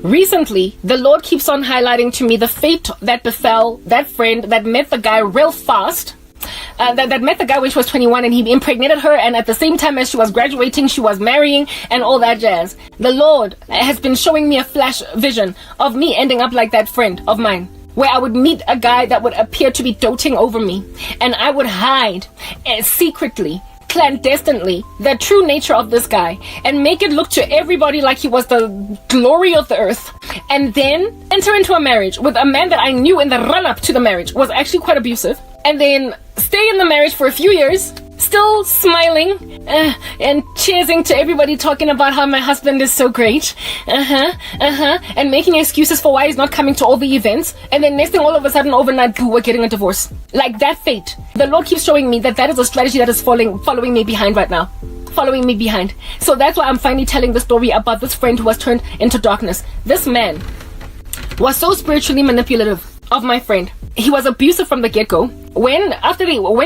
Recently, the Lord keeps on highlighting to me the fate that befell that friend that met the guy real fast. That met the guy when she was 21 and he impregnated her, and at the same time as she was graduating, she was marrying and all that jazz. The Lord has been showing me a flash vision of me ending up like that friend of mine, where I would meet a guy that would appear to be doting over me, and I would hide secretly, clandestinely, the true nature of this guy and make it look to everybody like he was the glory of the earth, and then enter into a marriage with a man that I knew in the run-up to the marriage was actually quite abusive, and then stay in the marriage for a few years, still smiling and cheersing to everybody, talking about how my husband is so great, and making excuses for why he's not coming to all the events, and then next thing, all of a sudden, overnight, we're getting a divorce. Like that fate. The Lord keeps showing me that is a strategy that is following me behind right now. Following me behind. So that's why I'm finally telling the story about this friend who was turned into darkness. This man was so spiritually manipulative of my friend. He was abusive from the get-go. When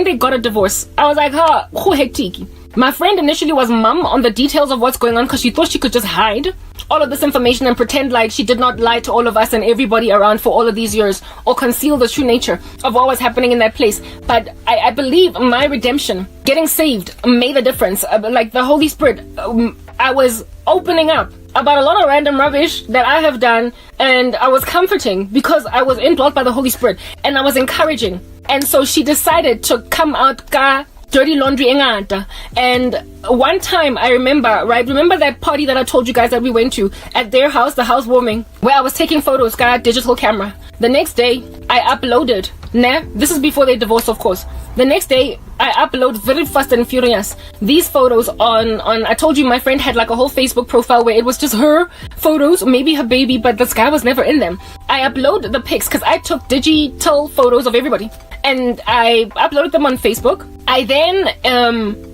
they got a divorce, I was like, who hectic. My friend initially was mum on the details of what's going on because she thought she could just hide all of this information and pretend like she did not lie to all of us and everybody around for all of these years, or conceal the true nature of what was happening in that place. But I believe my redemption, getting saved, made a difference. Like the Holy Spirit, I was opening up about a lot of random rubbish that I have done, and I was comforting because I was indwelt by the Holy Spirit, and I was encouraging. And so she decided to come out dirty laundry engata. And one time I remember that party that I told you guys that we went to at their house, the housewarming, where I was taking photos, digital camera. The next day I uploaded, this is before they divorced, of course. The next day I upload very fast and furious these photos on I told you my friend had like a whole Facebook profile where it was just her photos, maybe her baby, but this guy was never in them. I upload the pics because I took digital photos of everybody, and I uploaded them on Facebook. I then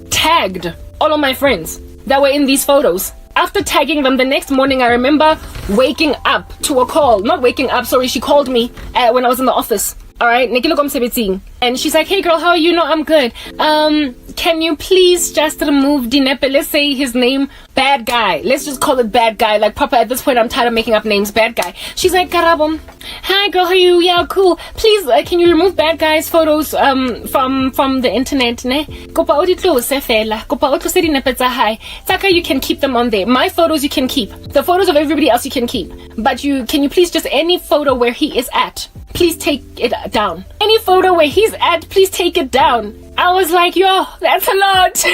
tagged all of my friends that were in these photos. After tagging them, the next morning I remember waking up to a call. Not waking up, sorry, she called me when I was in the office. Alright, and she's like, hey girl, how are you? No, I'm good. Can you please just remove Dinepe? Let's say his name, Bad Guy. Let's just call it Bad Guy. Like, Papa, at this point, I'm tired of making up names. Bad Guy. She's like, Karabom. Hi girl, how are you? Yeah, cool. Please, can you remove Bad Guy's photos from the internet, ne? Kopa odi tlose fela. Kopa o tlose Dinepe tsa hai. Tsaka, you can keep them on there. My photos you can keep. The photos of everybody else you can keep. But can you please just any photo where he is at, please take it down. Any photo where he's at, please take it down. I was like, yo, that's a lot.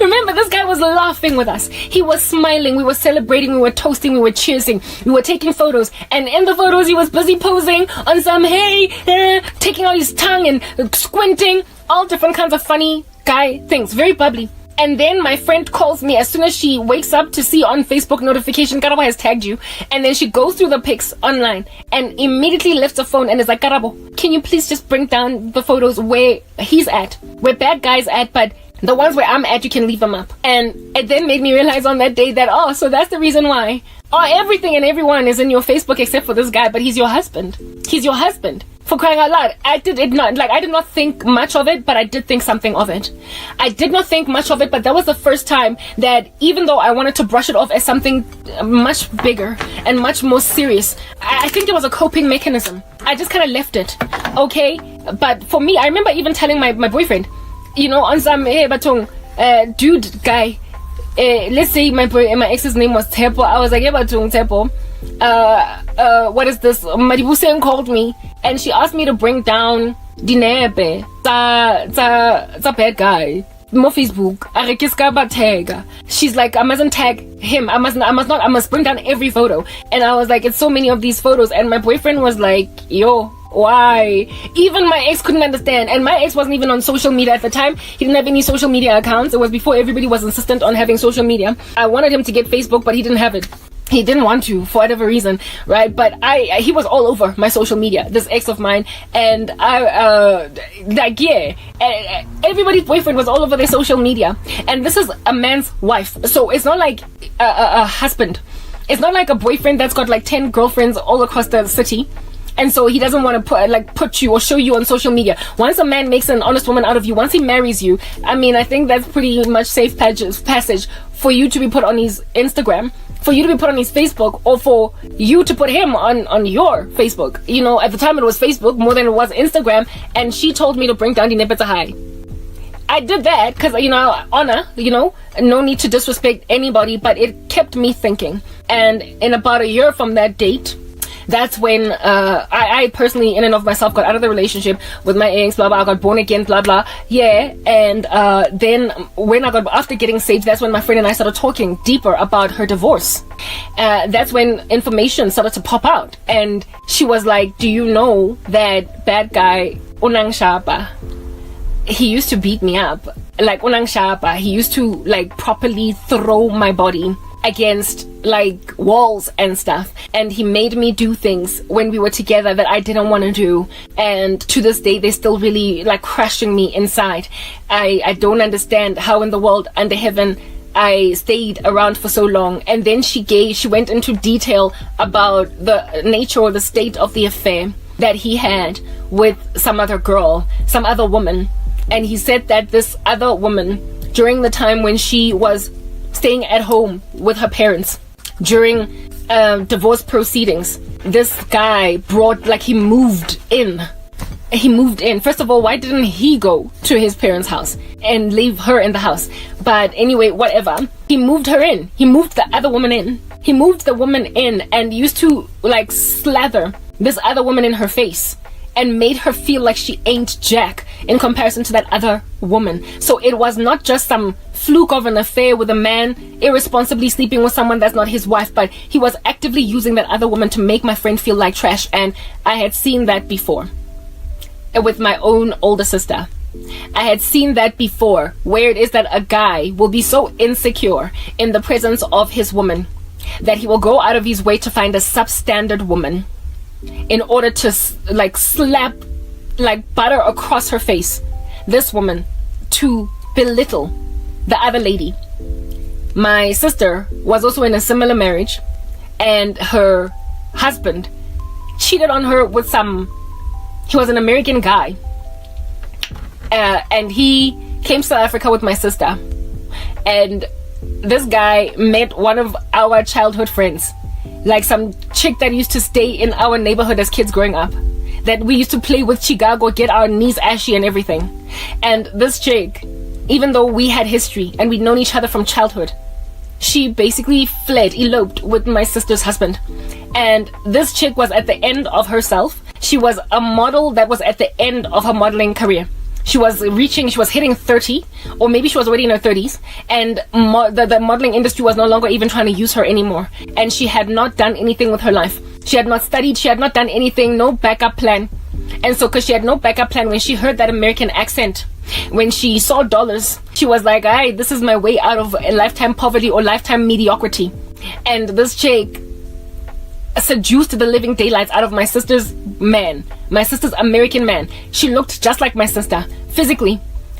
Remember, this guy was laughing with us. He was smiling. We were celebrating. We were toasting. We were cheersing. We were taking photos. And in the photos, he was busy posing on some, taking out his tongue and squinting. All different kinds of funny guy things. Very bubbly. And then my friend calls me as soon as she wakes up to see on Facebook notification, Karabo has tagged you. And then she goes through the pics online and immediately lifts the phone and is like, Karabo, can you please just bring down the photos where he's at, where Bad Guy's at, but the ones where I'm at, you can leave them up. And it then made me realize on that day that, so that's the reason why. Everything and everyone is in your Facebook except for this guy, but he's your husband. He's your husband. For crying out loud. I did not think much of it, but I did think something of it. I did not think much of it, but that was the first time that even though I wanted to brush it off as something much bigger and much more serious, I think it was a coping mechanism. I just kind of left it. Okay? But for me, I remember even telling my boyfriend, on some, dude guy, let's say my ex's name was Tepo. I was like, Tepo. What is this? Madibuseng called me and she asked me to bring down Dinepe. It's a bad guy. Mo Facebook. She's like, I mustn't tag him. I must bring down every photo. And I was like, it's so many of these photos. And my boyfriend was like, yo, why? Even my ex couldn't understand. And my ex wasn't even on social media at the time. He didn't have any social media accounts. It was before everybody was insistent on having social media. I wanted him to get Facebook, but he didn't have it. He didn't want to for whatever reason, right? But he was all over my social media, this ex of mine, and everybody's boyfriend was all over their social media. And this is a man's wife, so it's not like a husband. It's not like a boyfriend that's got like 10 girlfriends all across the city. And so he doesn't want to put you or show you on social media. Once a man makes an honest woman out of you, once he marries you, I think that's pretty much safe passage for you to be put on his Instagram for you to be put on his Facebook or for you to put him on your Facebook. You know, at the time it was Facebook more than it was Instagram, and she told me to bring down the Nepeta High. I did that because, you know, honor, you know, no need to disrespect anybody, but it kept me thinking. And in about a year from that date, that's when I personally, in and of myself, got out of the relationship with my ex, blah, blah, I got born again, blah, blah, yeah. And then when I got, after getting saved, that's when my friend and I started talking deeper about her divorce. That's when information started to pop out. And she was like, do you know that bad guy, Unang Shapa, he used to beat me up. Like, Unang Shapa, he used to, like, properly throw my body against like walls and stuff, and he made me do things when we were together that I didn't want to do, and to this day they're still really like crushing me inside. I don't understand how in the world under heaven I stayed around for so long. And then she went into detail about the nature or the state of the affair that he had with some other girl, some other woman. And he said that this other woman, during the time when she was staying at home with her parents during divorce proceedings, this guy brought, like, he moved in. First of all, why didn't he go to his parents' house and leave her in the house? But anyway, whatever. He moved her in. He moved the other woman in. He moved the woman in and used to like slather this other woman in her face and made her feel like she ain't jack in comparison to that other woman. So it was not just some fluke of an affair with a man irresponsibly sleeping with someone that's not his wife, but he was actively using that other woman to make my friend feel like trash. And I had seen that before with my own older sister. I had seen that before, where it is that a guy will be so insecure in the presence of his woman that he will go out of his way to find a substandard woman in order to like slap like butter across her face this woman to belittle the other lady. My sister was also in a similar marriage, and her husband cheated on her with he was an American guy, and he came to South Africa with my sister, and this guy met one of our childhood friends, like some chick that used to stay in our neighborhood as kids growing up, that we used to play with Chicago, get our knees ashy and everything. And this chick, even though we had history and we'd known each other from childhood, she basically eloped with my sister's husband. And this chick was at the end of herself. She was a model that was at the end of her modeling career. She was hitting 30, or maybe she was already in her 30s, and the modeling industry was no longer even trying to use her anymore. And she had not done anything with her life. She had not studied, she had not done anything, no backup plan. And so, because she had no backup plan, when she heard that American accent, when she saw dollars, she was like, "Hey, this is my way out of a lifetime poverty or lifetime mediocrity." And this chick seduced the living daylights out of my sister's American man. She looked just like my sister. Physically,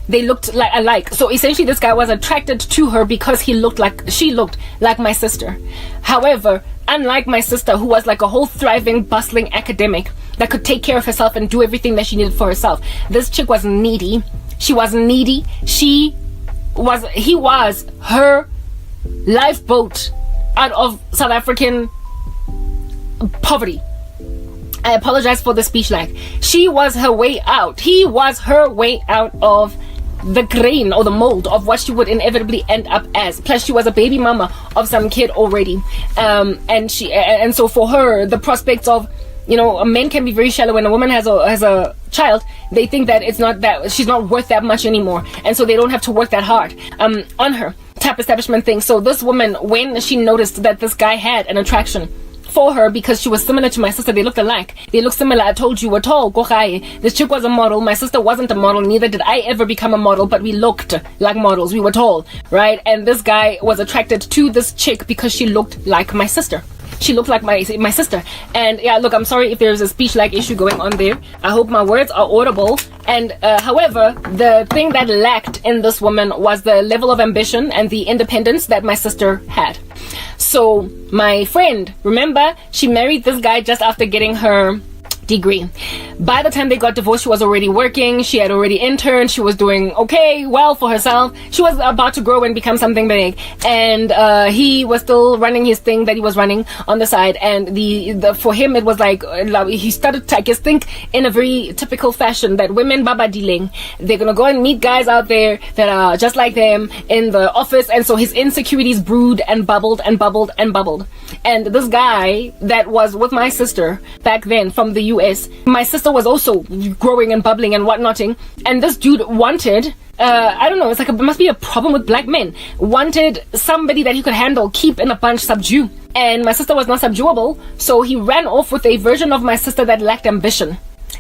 they looked like alike. So essentially this guy was attracted to her because she looked like my sister. However, unlike my sister, who was like a whole thriving, bustling academic that could take care of herself and do everything that she needed for herself, this chick was needy. She was needy. He was her lifeboat out of South African poverty. I apologize for the speech lag. She was her way out. He was her way out of the grain or the mold of what she would inevitably end up as. Plus, she was a baby mama of some kid already. And so for her, the prospects of, you know, a man can be very shallow. When a woman has a child, they think that she's not worth that much anymore, and so they don't have to work that hard on her type establishment thing. So this woman, when she noticed that this guy had an attraction for her because she was similar to my sister, they looked alike, they looked similar. I told you, we're tall, this chick was a model, my sister wasn't a model, neither did I ever become a model, but we looked like models, we were tall, right? And this guy was attracted to this chick because she looked like my sister. She looked like my sister. And yeah, look, I'm sorry if there's a speech lag issue going on there. I hope my words are audible. And however, the thing that lacked in this woman was the level of ambition and the independence that my sister had. So my friend, remember, she married this guy just after getting her degree. By the time they got divorced, she was already working. She had already interned. She was doing okay, well for herself. She was about to grow and become something big. And he was still running his thing that he was running on the side. And the for him, it was like he started to, I guess, think in a very typical fashion that women baba dealing. They're gonna go and meet guys out there that are just like them in the office. And so his insecurities brewed and bubbled and bubbled and bubbled. And this guy that was with my sister back then from the US, my sister was also growing and bubbling and whatnotting, and this dude wanted I don't know, it's like it must be a problem with black men, wanted somebody that he could handle, keep in a bunch, subdue. And my sister was not subduable, so he ran off with a version of my sister that lacked ambition,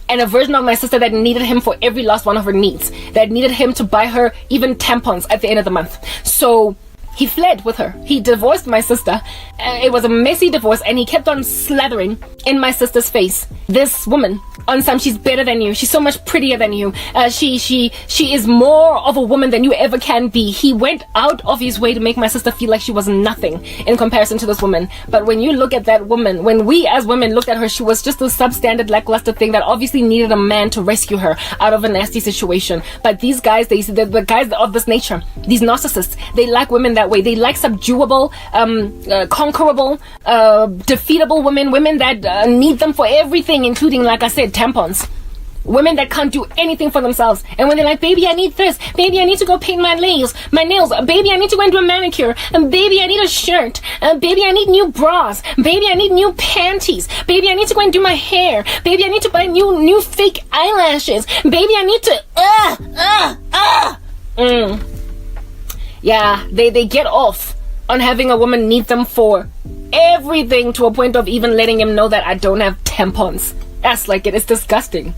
and a version of my sister that needed him for every last one of her needs, that needed him to buy her even tampons at the end of the month. So he fled with her. He divorced my sister. It was a messy divorce, and he kept on slathering in my sister's face. This woman, on some, she's better than you. She's so much prettier than you. She is more of a woman than you ever can be. He went out of his way to make my sister feel like she was nothing in comparison to this woman. But when you look at that woman, when we as women looked at her, she was just a substandard, lackluster thing that obviously needed a man to rescue her out of a nasty situation. But these guys, the guys of this nature, these narcissists, they like women that way. They like subduable, conquerable, defeatable women that need them for everything, including, like I said, tampons. Women that can't do anything for themselves. And when they're like, baby, I need this. Baby, I need to go paint my nails. Baby, I need to go and do a manicure. And baby, I need a shirt. Baby, I need new bras. Baby, I need new panties. Baby, I need to go and do my hair. Baby, I need to buy new fake eyelashes. Baby, I need to Yeah, they get off on having a woman need them for everything, to a point of even letting him know that I don't have tampons. That's like it. It's disgusting.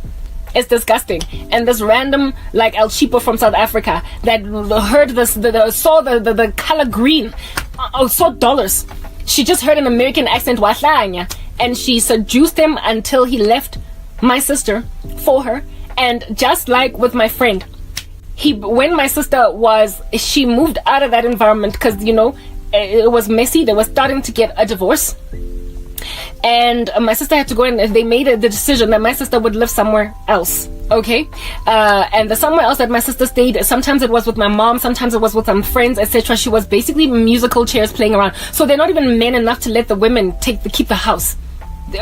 It's disgusting. And this random, like, El Chipo from South Africa that heard this, saw the color green, saw dollars. She just heard an American accent, wahlanya, and she seduced him until he left my sister for her. And just like with my friend, when my sister she moved out of that environment because, you know, it was messy. They were starting to get a divorce, and my sister had to go, and they made the decision that my sister would live somewhere else. Okay, and the somewhere else that my sister stayed, sometimes it was with my mom, sometimes it was with some friends, etc. She was basically musical chairs playing around. So they're not even men enough to let the women keep the house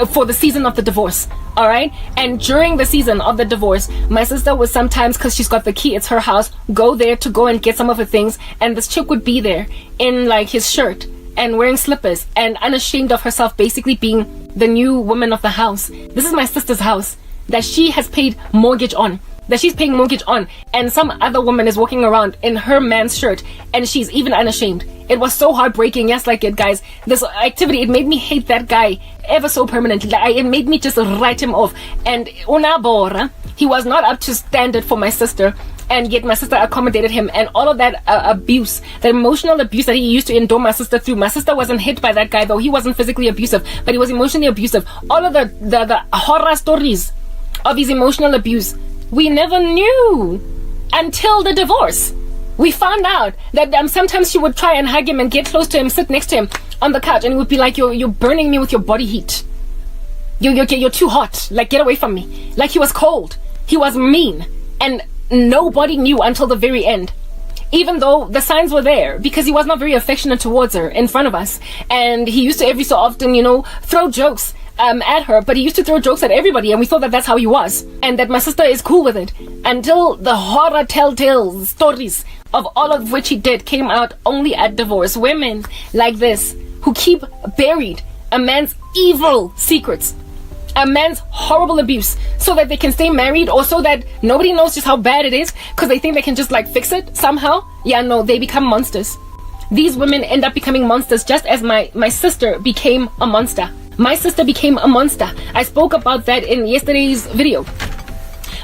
for the season of the divorce. All right, and during the season of the divorce, my sister would sometimes, because she's got the key, it's her house, go there to go and get some of her things, and this chick would be there in like his shirt and wearing slippers and unashamed of herself, basically being the new woman of the house. This is my sister's house that she has paid mortgage on, that she's paying mortgage on, and some other woman is walking around in her man's shirt, and she's even unashamed. It was so heartbreaking. Yes, like it, guys. This activity, it made me hate that guy ever so permanently. Like, it made me just write him off. And Unabora, he was not up to standard for my sister, and yet my sister accommodated him. And all of that abuse, that emotional abuse that he used to endure my sister through. My sister wasn't hit by that guy, though. He wasn't physically abusive, but he was emotionally abusive. All of the horror stories of his emotional abuse, we never knew until the divorce. We found out that sometimes she would try and hug him and get close to him, sit next to him on the couch, and he would be like, you're burning me with your body heat. You're too hot. Like, get away from me. Like, he was cold. He was mean. And nobody knew until the very end. Even though the signs were there, because he was not very affectionate towards her in front of us. And he used to every so often, you know, throw jokes at her, but he used to throw jokes at everybody, and we thought that that's how he was, and that my sister is cool with it, until the horror telltale stories of all of which he did came out only at divorce. Women like this who keep buried a man's evil secrets, a man's horrible abuse, so that they can stay married, or so that nobody knows just how bad it is, because they think they can just like fix it somehow. Yeah, no, they become monsters. These women end up becoming monsters, just as my sister became a monster. My sister became a monster. I spoke about that in yesterday's video.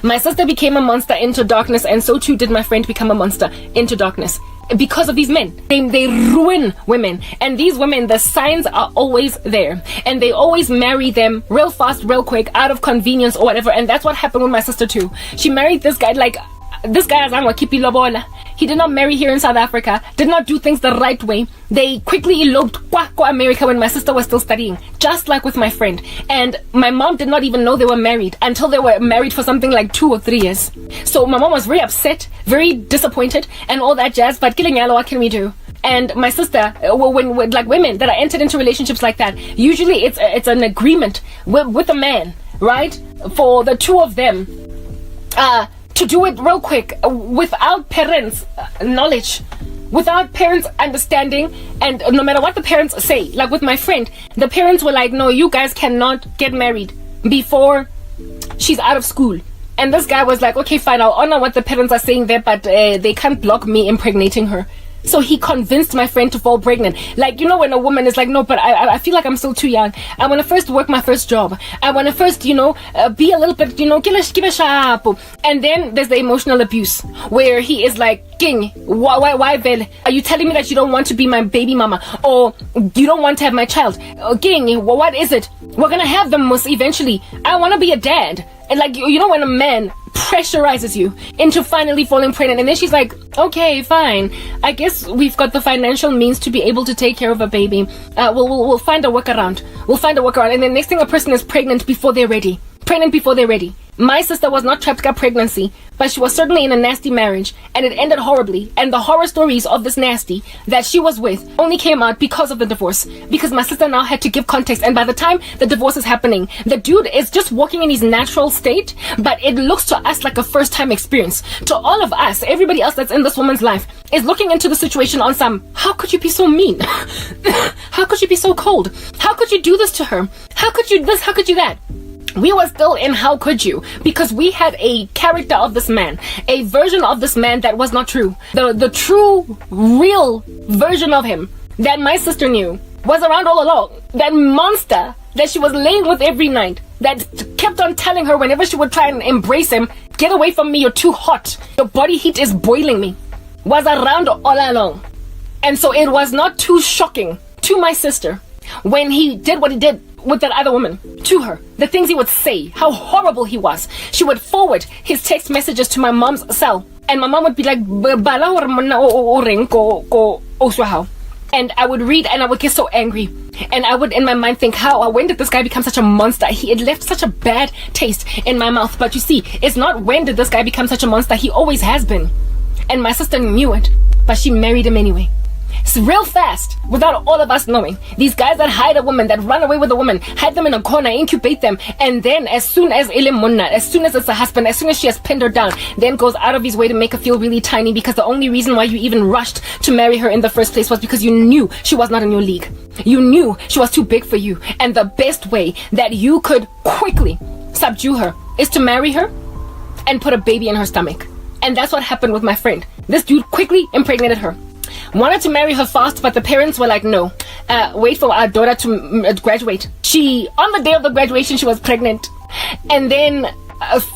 My sister became a monster into darkness, and so too did my friend become a monster into darkness. Because of these men. They ruin women. And these women, the signs are always there. And they always marry them real fast, real quick, out of convenience or whatever. And that's what happened with my sister too. She married this guy, like, This guy azange wakhipha ilobola. He did not marry here in South Africa, did not do things the right way. They quickly eloped to America when my sister was still studying, just like with my friend. And my mom did not even know they were married until they were married for something like 2 or 3 years. So my mom was very upset, very disappointed, and all that jazz. But what can we do? And my sister, when like women that are entered into relationships like that, usually it's an agreement with a man, right? For the two of them, to do it real quick, without parents' knowledge, without parents' understanding, and no matter what the parents say. Like with my friend, the parents were like, no, you guys cannot get married before she's out of school. And this guy was like, okay, fine, I'll honor what the parents are saying there, but they can't block me impregnating her. So he convinced my friend to fall pregnant. Like, when a woman is like, no, but I feel like I'm still too young. I want to first work my first job. I want to first, be a little bit, give a sharp. And then there's the emotional abuse where he is like, King, why, Vel? Are you telling me that you don't want to be my baby mama? Or you don't want to have my child? King, what is it? We're going to have them most eventually. I want to be a dad. And like, when a man pressurizes you into finally falling pregnant, and then she's like, okay, fine, I guess we've got the financial means to be able to take care of a baby. We'll find a workaround. And then next thing, a person is pregnant before they're ready. My sister was not trapped by pregnancy, but she was certainly in a nasty marriage, and it ended horribly. And the horror stories of this nasty that she was with only came out because of the divorce, because my sister now had to give context. And by the time the divorce is happening, the dude is just walking in his natural state, but it looks to us like a first-time experience. To all of us, everybody else that's in this woman's life is looking into the situation on some, how could you be so mean? How could you be so cold? How could you do this to her? How could you this? How could you that? We were still in how could you, because we had a character of this man, a version of this man that was not true. The true, real version of him that my sister knew was around all along. That monster that she was laying with every night, that kept on telling her whenever she would try and embrace him, get away from me, you're too hot, your body heat is boiling me, was around all along. And so it was not too shocking to my sister when he did what he did with that other woman to her. The things he would say, how horrible he was. She would forward his text messages to my mom's cell, and my mom would be like, and I would read and I would get so angry, and I would in my mind think, when did this guy become such a monster? It left such a bad taste in my mouth. But you see, it's not when did this guy become such a monster, he always has been. And my sister knew it, but she married him anyway. Real fast, without all of us knowing. These guys that hide a woman, that run away with a woman, hide them in a corner, incubate them, and then as soon as it's a husband, as soon as she has pinned her down, then goes out of his way to make her feel really tiny, because the only reason why you even rushed to marry her in the first place was because you knew she was not in your league. You knew she was too big for you, and the best way that you could quickly subdue her is to marry her and put a baby in her stomach. And that's what happened with my friend. This dude quickly impregnated her. Wanted to marry her fast, but the parents were like, no, wait for our daughter to graduate. On the day of the graduation, she was pregnant. And then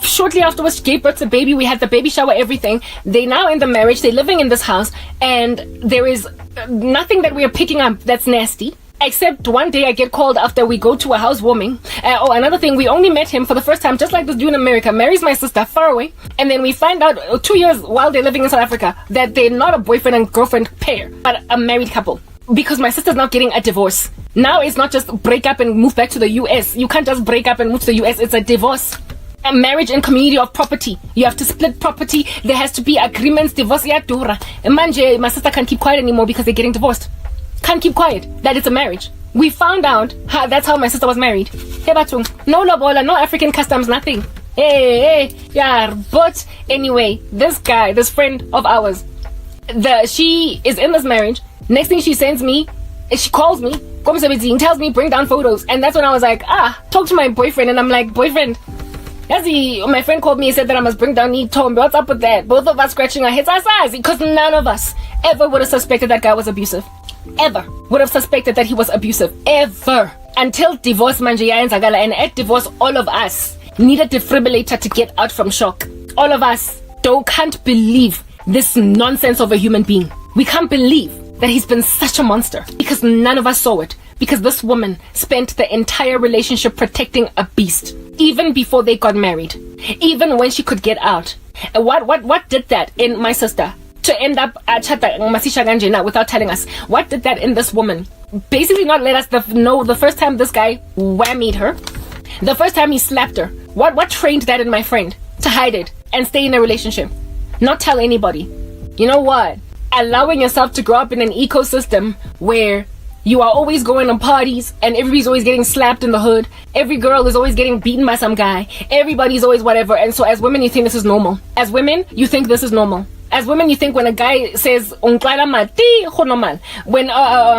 shortly afterwards, she gave birth to a baby. We had the baby shower, everything. They now in the marriage, they're living in this house, and there is nothing that we are picking up that's nasty. Except one day I get called after we go to a housewarming. Another thing, we only met him for the first time, just like this dude in America, marries my sister far away. And then we find out 2 years while they're living in South Africa that they're not a boyfriend and girlfriend pair, but a married couple. Because my sister's not getting a divorce. Now it's not just break up and move back to the US. You can't just break up and move to the US. It's a divorce. A marriage and community of property. You have to split property. There has to be agreements. Divorce yadura. Manje, my sister can't keep quiet anymore because they're getting divorced. Can't keep quiet that it's a marriage. We found out that's how my sister was married. No lobola, no African customs, nothing. Yeah. But anyway, this guy, this friend of ours, she is in this marriage. Next thing she sends me, she calls me, tells me bring down photos, and that's when I was like, talk to my boyfriend. And I'm like, boyfriend, my friend called me and said that I must bring down Tomb. What's up with that? Both of us scratching our heads, because none of us ever would have suspected that guy was abusive. Ever would have suspected that he was abusive. Ever. Until divorce manje yayenzakala, and at divorce all of us need a defibrillator to get out from shock. All of us can't believe this nonsense of a human being. We can't believe that he's been such a monster, because none of us saw it. Because this woman spent the entire relationship protecting a beast, even before they got married, even when she could get out. And what did that in my sister to end up chata masisha ganjena without telling us? What did that in this woman? Basically not let us know the first time this guy whammied her, the first time he slapped her. What trained that in my friend to hide it and stay in a relationship, not tell anybody? You know what? Allowing yourself to grow up in an ecosystem where you are always going to parties and everybody's always getting slapped in the hood. Every girl is always getting beaten by some guy. Everybody's always whatever. And so as women, you think this is normal. As women, you think this is normal. As women, you think when a guy says when a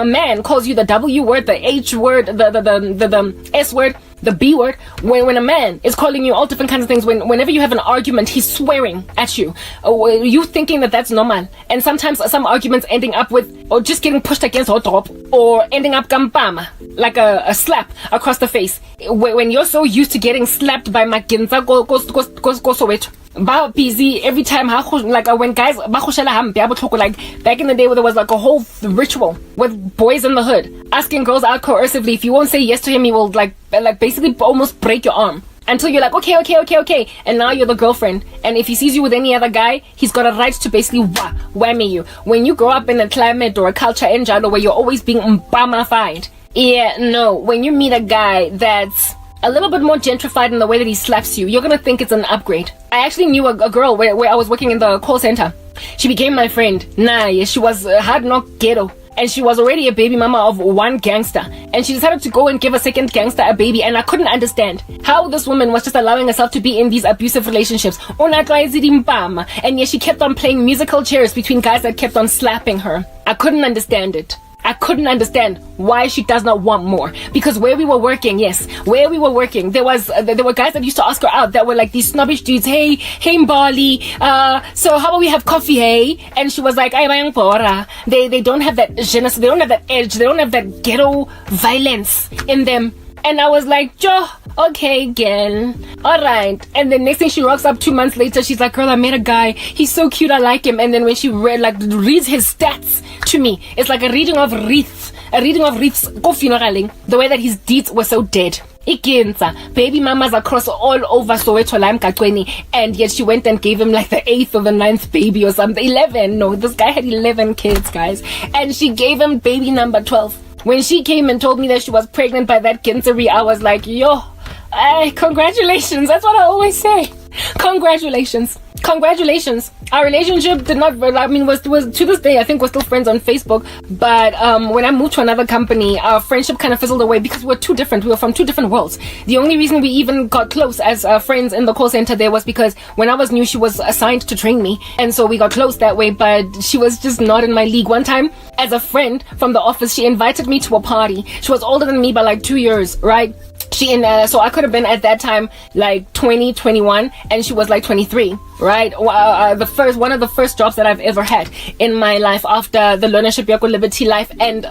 man calls you the W word, the H word, the S word, the B word, when a man is calling you all different kinds of things, whenever you have an argument, he's swearing at you, you thinking that that's normal. And sometimes some arguments ending up with, or just getting pushed against hot top, or ending up gampama, like a slap across the face. When you're so used to getting slapped by makinza go Soweto, ba busy every time, like when guys like back in the day where there was like a whole ritual with boys in the hood asking girls out coercively. If you won't say yes to him, he will like basically almost break your arm until you're like okay, and now you're the girlfriend. And if he sees you with any other guy, he's got a right to basically whammy you. When you grow up in a climate or a culture in Jalo where you're always being mbamafied, when you meet a guy that's a little bit more gentrified in the way that he slaps you, you're gonna think it's an upgrade. I actually knew a girl where I was working in the call center. She became my friend. She was hard knock ghetto, and she was already a baby mama of one gangster, and she decided to go and give a second gangster a baby. And I couldn't understand how this woman was just allowing herself to be in these abusive relationships. And yet she kept on playing musical chairs between guys that kept on slapping her. I couldn't understand it. I couldn't understand why she does not want more. Because where we were working, there were guys that used to ask her out that were like these snobbish dudes. Hey Mbali, so how about we have coffee, hey? And she was like, they don't have that jeunesse, they don't have that edge, they don't have that ghetto violence in them. And I was like, okay, girl, alright. And then next thing she rocks up 2 months later, she's like, girl, I met a guy, he's so cute, I like him. And then when she reads his stats to me, it's like a reading of wreaths, the way that his deeds were so dead. Baby mamas across all over Soweto Lime Kakweni, and yet she went and gave him like the 8th or the 9th baby or something. 11, no, this guy had 11 kids, guys, and she gave him baby number 12. When she came and told me that she was pregnant by that Kinseri, I was like, congratulations. That's what I always say. Congratulations. Our relationship did not, was to this day, I think we're still friends on Facebook. But when I moved to another company, our friendship kind of fizzled away because we're too different. We were from two different worlds. The only reason we even got close as friends in the call center there was because when I was new, she was assigned to train me. And so we got close that way, but she was just not in my league. One time, as a friend from the office, she invited me to a party. She was older than me by like 2 years, right? So I could have been at that time like 20, 21, and she was like 23, right? One of the first jobs that I've ever had in my life after the learnership Yako Liberty life. And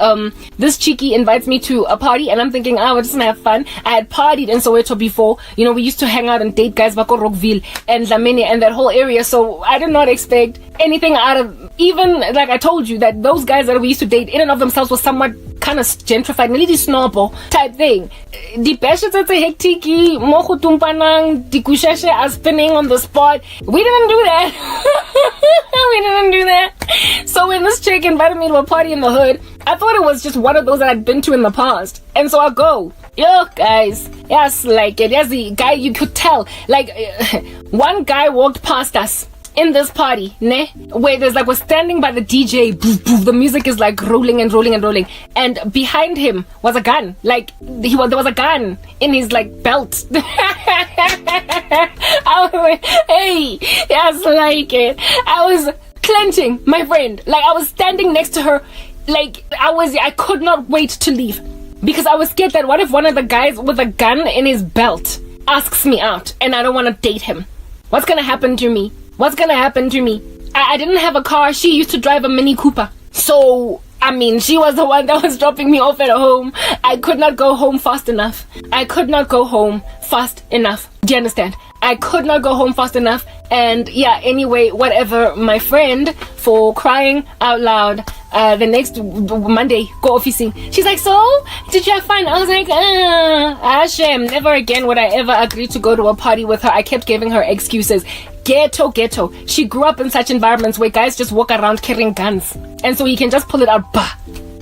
this cheeky invites me to a party, and I'm thinking, we're just gonna have fun. I had partied in Soweto before. We used to hang out and date guys Bako Rockville and Lamine and that whole area. So I did not expect anything out of, even like I told you, that those guys that we used to date in and of themselves was somewhat kind of gentrified, really snobble type thing. The passions at the hectic, mohutumpanang, the kushashe are spinning on the spot. We didn't do that. So when this chick invited me to a party in the hood, I thought it was just one of those that I'd been to in the past. And so I go. Yo, guys. Yes, like, there's the guy you could tell. Like, one guy walked past us in this party, where there's like, we're standing by the DJ, the music is like rolling and rolling and rolling, and behind him was a gun. Like, there was a gun in his like belt. I was like, hey, yes, like it. I was clenching my friend, like I was standing next to her, like I could not wait to leave because I was scared that what if one of the guys with a gun in his belt asks me out and I don't want to date him? What's gonna happen to me? I didn't have a car. She used to drive a Mini Cooper. So, she was the one that was dropping me off at home. I could not go home fast enough. Do you understand? I could not go home fast enough. And anyway, whatever, my friend, for crying out loud, the next Monday, go officing. She's like, so, did you have fun? I was like, shame. Never again would I ever agree to go to a party with her. I kept giving her excuses. ghetto. She grew up in such environments where guys just walk around carrying guns, and so he can just pull it out,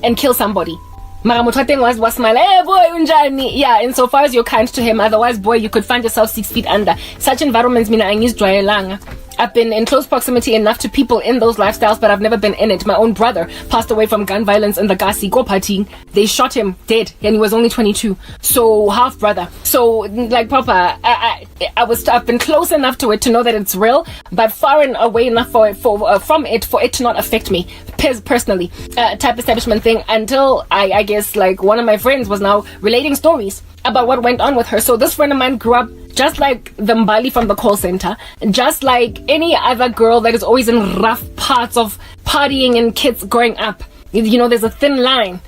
and kill somebody. Mara motho wa teng was smile, hey boy, unjani? Yeah, insofar as you're kind to him, otherwise, boy, you could find yourself 6 feet under. Such environments, mina angizjwayelanga. I've been in close proximity enough to people in those lifestyles, but I've never been in it. My own brother passed away from gun violence in the Gasi Go party. They shot him dead, and he was only 22. So half brother. So like Papa, I've been close enough to it to know that it's real, but far and away enough from it to not affect me personally. Type establishment thing until I guess like one of my friends was now relating stories about what went on with her. So this friend of mine grew up just like the Mbali from the call center, just like any other girl that is always in rough parts of partying and kids growing up. You know, there's a thin line.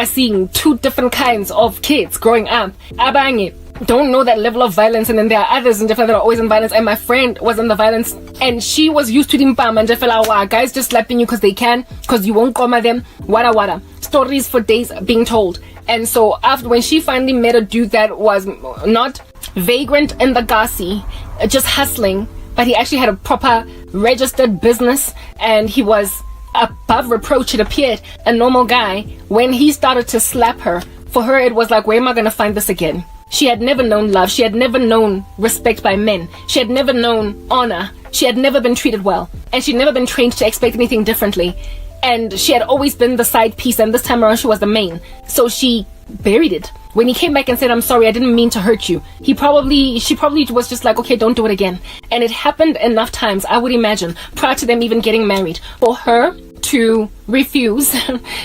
Seeing 2 different kinds of kids growing up. Abanye don't know that level of violence, and then there are others in different that are always in violence, and my friend was in the violence and she was used to dimpam and jefela guys just slapping you because they can, because you won't comma them, wada stories for days being told. And so after, when she finally met a dude that was not vagrant in the Gasi, just hustling, but he actually had a proper registered business and he was above reproach, it appeared, a normal guy, when he started to slap her, for her it was like, where am I going to find this again? She had never known love. She had never known respect by men. She had never known honor. She had never been treated well. And she'd never been trained to expect anything differently. And she had always been the side piece, and this time around she was the main. So she buried it. When he came back and said, I'm sorry, I didn't mean to hurt you, she probably was just like, okay, don't do it again. And it happened enough times, I would imagine, prior to them even getting married, for her to refuse.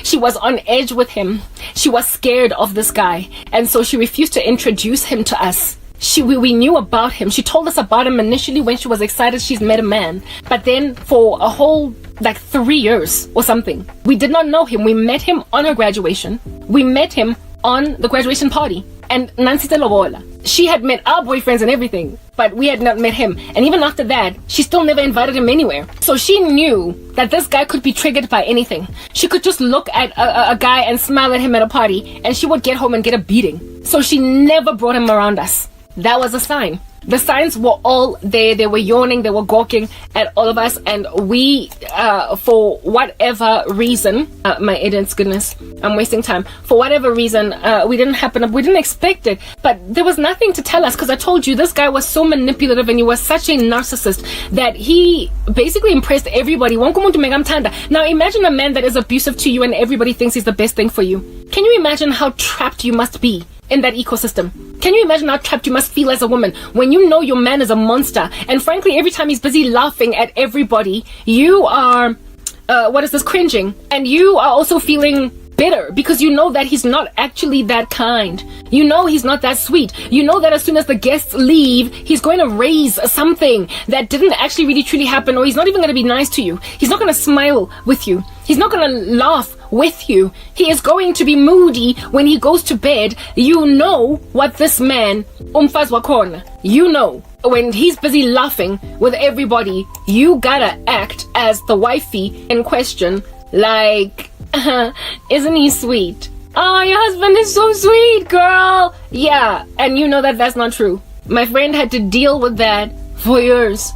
She was on edge with him. She was scared of this guy. And so she refused to introduce him to us. We knew about him. She told us about him initially when she was excited she's met a man. But then for a whole 3 years or something, we did not know him. We met him on her graduation. We met him on the graduation party. And Nancy Telobola, she had met our boyfriends and everything, but we had not met him. And even after that, she still never invited him anywhere. So she knew that this guy could be triggered by anything. She could just look at a guy and smile at him at a party, and she would get home and get a beating. So she never brought him around us. That was a sign. The signs were all there. They were yawning, they were gawking at all of us, and we, for whatever reason, my Eden's goodness, I'm wasting time. For whatever reason, we didn't expect it, but there was nothing to tell us, because I told you, this guy was so manipulative and he was such a narcissist that he basically impressed everybody. Now imagine a man that is abusive to you and everybody thinks he's the best thing for you. Can you imagine how trapped you must be in that ecosystem? Can you imagine how trapped you must feel as a woman when you know your man is a monster, and frankly every time he's busy laughing at everybody, you are cringing, and you are also feeling bitter because you know that he's not actually that kind. You know he's not that sweet. You know that as soon as the guests leave, he's going to raise something that didn't actually really truly happen, or he's not even going to be nice to you. He's not going to smile with you. He's not going to laugh with you. He is going to be moody when he goes to bed. You know what this man, umfaz wakhona, you know when he's busy laughing with everybody, you gotta act as the wifey in question, like, isn't he sweet? Oh, your husband is so sweet, girl. Yeah, and you know that that's not true. My friend had to deal with that for years,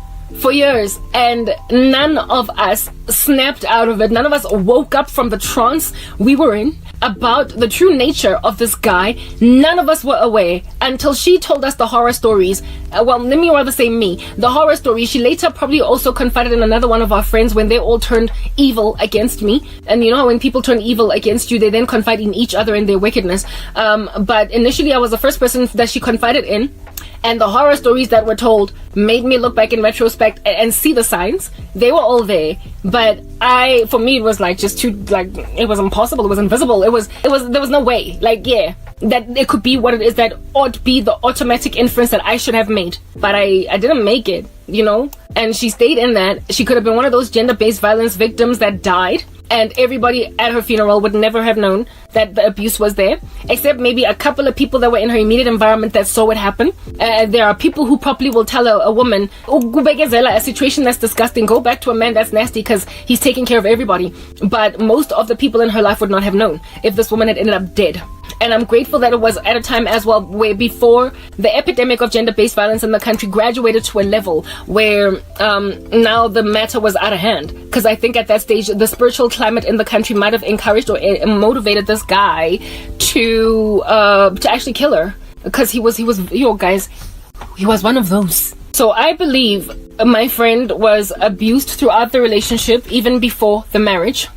and none of us snapped out of it. None of us woke up from the trance we were in about the true nature of this guy. None of us were aware until she told us the horror stories. Well, let me rather say me. The horror stories, she later probably also confided in another one of our friends when they all turned evil against me. And you know how when people turn evil against you, they then confide in each other in their wickedness. But initially I was the first person that she confided in. And the horror stories that were told made me look back in retrospect and see the signs. They were all there. But for me, it was just too, it was impossible. It was invisible. There was no way. That it could be what it is that ought be the automatic inference that I should have made. But I didn't make it, you know? And she stayed in that. She could have been one of those gender-based violence victims that died. And everybody at her funeral would never have known that the abuse was there, except maybe a couple of people that were in her immediate environment that saw it happen. There are people who probably will tell a woman, a situation that's disgusting, go back to a man that's nasty because he's taking care of everybody. But most of the people in her life would not have known if this woman had ended up dead. And I'm grateful that it was at a time as well where before the epidemic of gender-based violence in the country graduated to a level where now the matter was out of hand. Because I think at that stage, the spiritual climate in the country might have encouraged or motivated this guy to actually kill her. Because he was, guys, he was one of those. So I believe my friend was abused throughout the relationship, even before the marriage.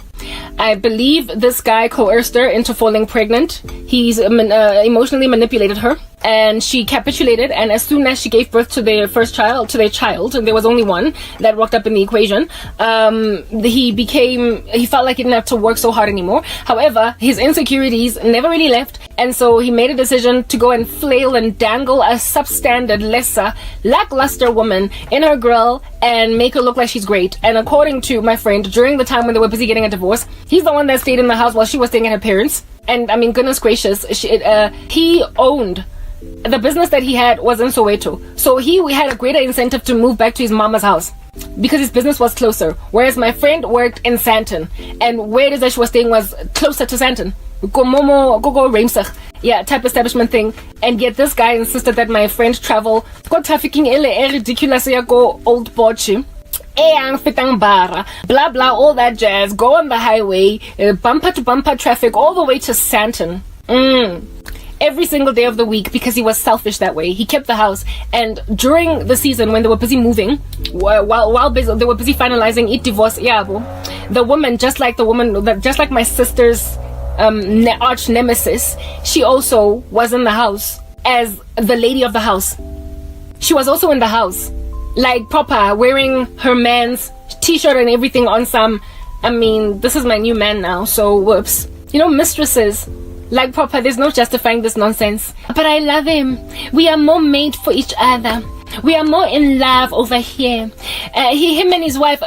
I believe this guy coerced her into falling pregnant. He's emotionally manipulated her, and she capitulated. And as soon as she gave birth to their child, and there was only one that walked up in the equation, he felt like he didn't have to work so hard anymore. However, his insecurities never really left, and so he made a decision to go and flail and dangle a substandard, lesser, lackluster woman in her grill and make her look like she's great. And according to my friend, during the time when they were busy getting a divorce, he's the one that stayed in the house while she was staying at her parents'. And I mean, goodness gracious, he owned the business that he had was in Soweto. So we had a greater incentive to move back to his mama's house because his business was closer. Whereas my friend worked in Sandton, and where it is that she was staying was closer to Sandton. Go yeah, type establishment thing. And yet this guy insisted that my friend travel go trafficking ridiculous go old Bochi. Blah blah, all that jazz, go on the highway, bumper to bumper traffic all the way to Sandton. Every single day of the week, because he was selfish that way. He kept the house, and during the season when they were busy moving, while busy, they were busy finalizing it divorce, the woman, just like my sister's arch nemesis, she also was in the house as the lady of the house. She was also in the house, like proper, wearing her man's t-shirt and everything on some, I mean, this is my new man now, so whoops. Mistresses, like proper, there's no justifying this nonsense. But I love him. We are more made for each other. We are more in love over here. Him and his wife,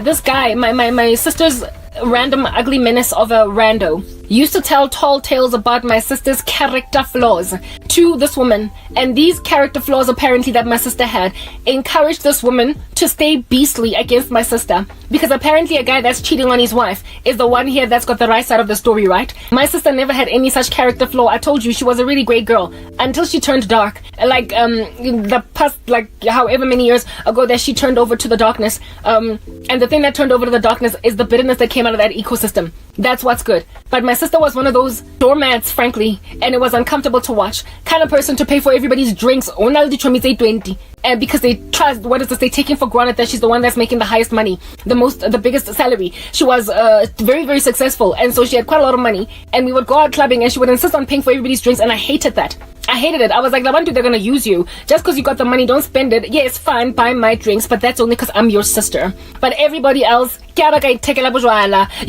this guy, my sister's random ugly menace of a rando, used to tell tall tales about my sister's character flaws to this woman, and these character flaws apparently that my sister had encouraged this woman to stay beastly against my sister, because apparently a guy that's cheating on his wife is the one here that's got the right side of the story, right? My sister never had any such character flaw. I told you she was a really great girl until she turned dark, like the past, like however many years ago that she turned over to the darkness, and the thing that turned over to the darkness is the bitterness that came out of that ecosystem. That's what's good. But my sister was one of those doormats, frankly, and it was uncomfortable to watch. Kind of person to pay for everybody's drinks, and because they trust, they taking for granted that she's the one that's making the highest money, the biggest salary. She was very, very successful, and so she had quite a lot of money, and we would go out clubbing, and she would insist on paying for everybody's drinks, and I hated that. I hated it. I was like, Labantu, they're gonna use you. Just because you got the money, don't spend it. Yes, fine, buy my drinks, but that's only because I'm your sister. But everybody else, you're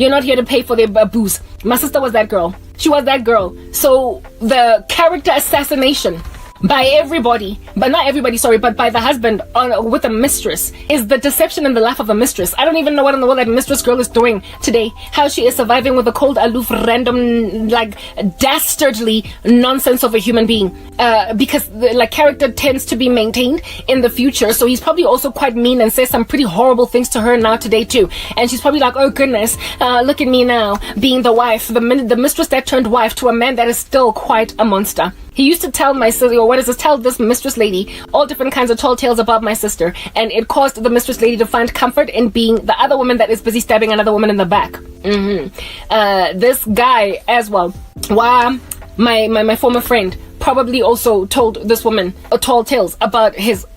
not here to pay for their booze. My sister was that girl. She was that girl. So the character assassination by everybody, but not everybody, sorry, but by the husband with a mistress is the deception in the life of a mistress. I don't even know what in the world that mistress girl is doing today. How she is surviving with a cold, aloof, random, like dastardly nonsense of a human being. Because the character tends to be maintained in the future. So he's probably also quite mean and says some pretty horrible things to her now today too. And she's probably like, oh goodness, look at me now, being the wife, the mistress that turned wife to a man that is still quite a monster. He used to tell my sister, tell this mistress lady all different kinds of tall tales about my sister, and it caused the mistress lady to find comfort in being the other woman that is busy stabbing another woman in the back. This guy as well, my former friend, probably also told this woman tall tales about his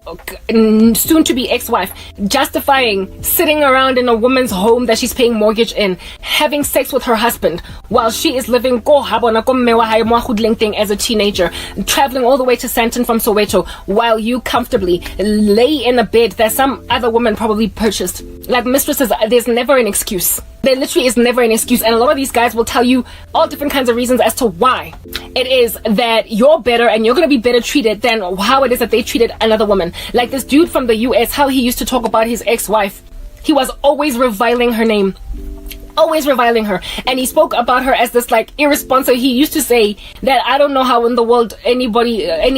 soon-to-be ex-wife, justifying sitting around in a woman's home that she's paying mortgage in, having sex with her husband while she is living thing as a teenager, traveling all the way to Sandton from Soweto while you comfortably lay in a bed that some other woman probably purchased. Like mistresses, there's never an excuse. There literally is never an excuse, and a lot of these guys will tell you all different kinds of reasons as to why it is that you're better and you're going to be better treated than how it is that they treated another woman. Like this dude from the US, how he used to talk about his ex-wife. He was always reviling her name. Always reviling her. And he spoke about her as this like irresponsible. He used to say that I don't know how in the world any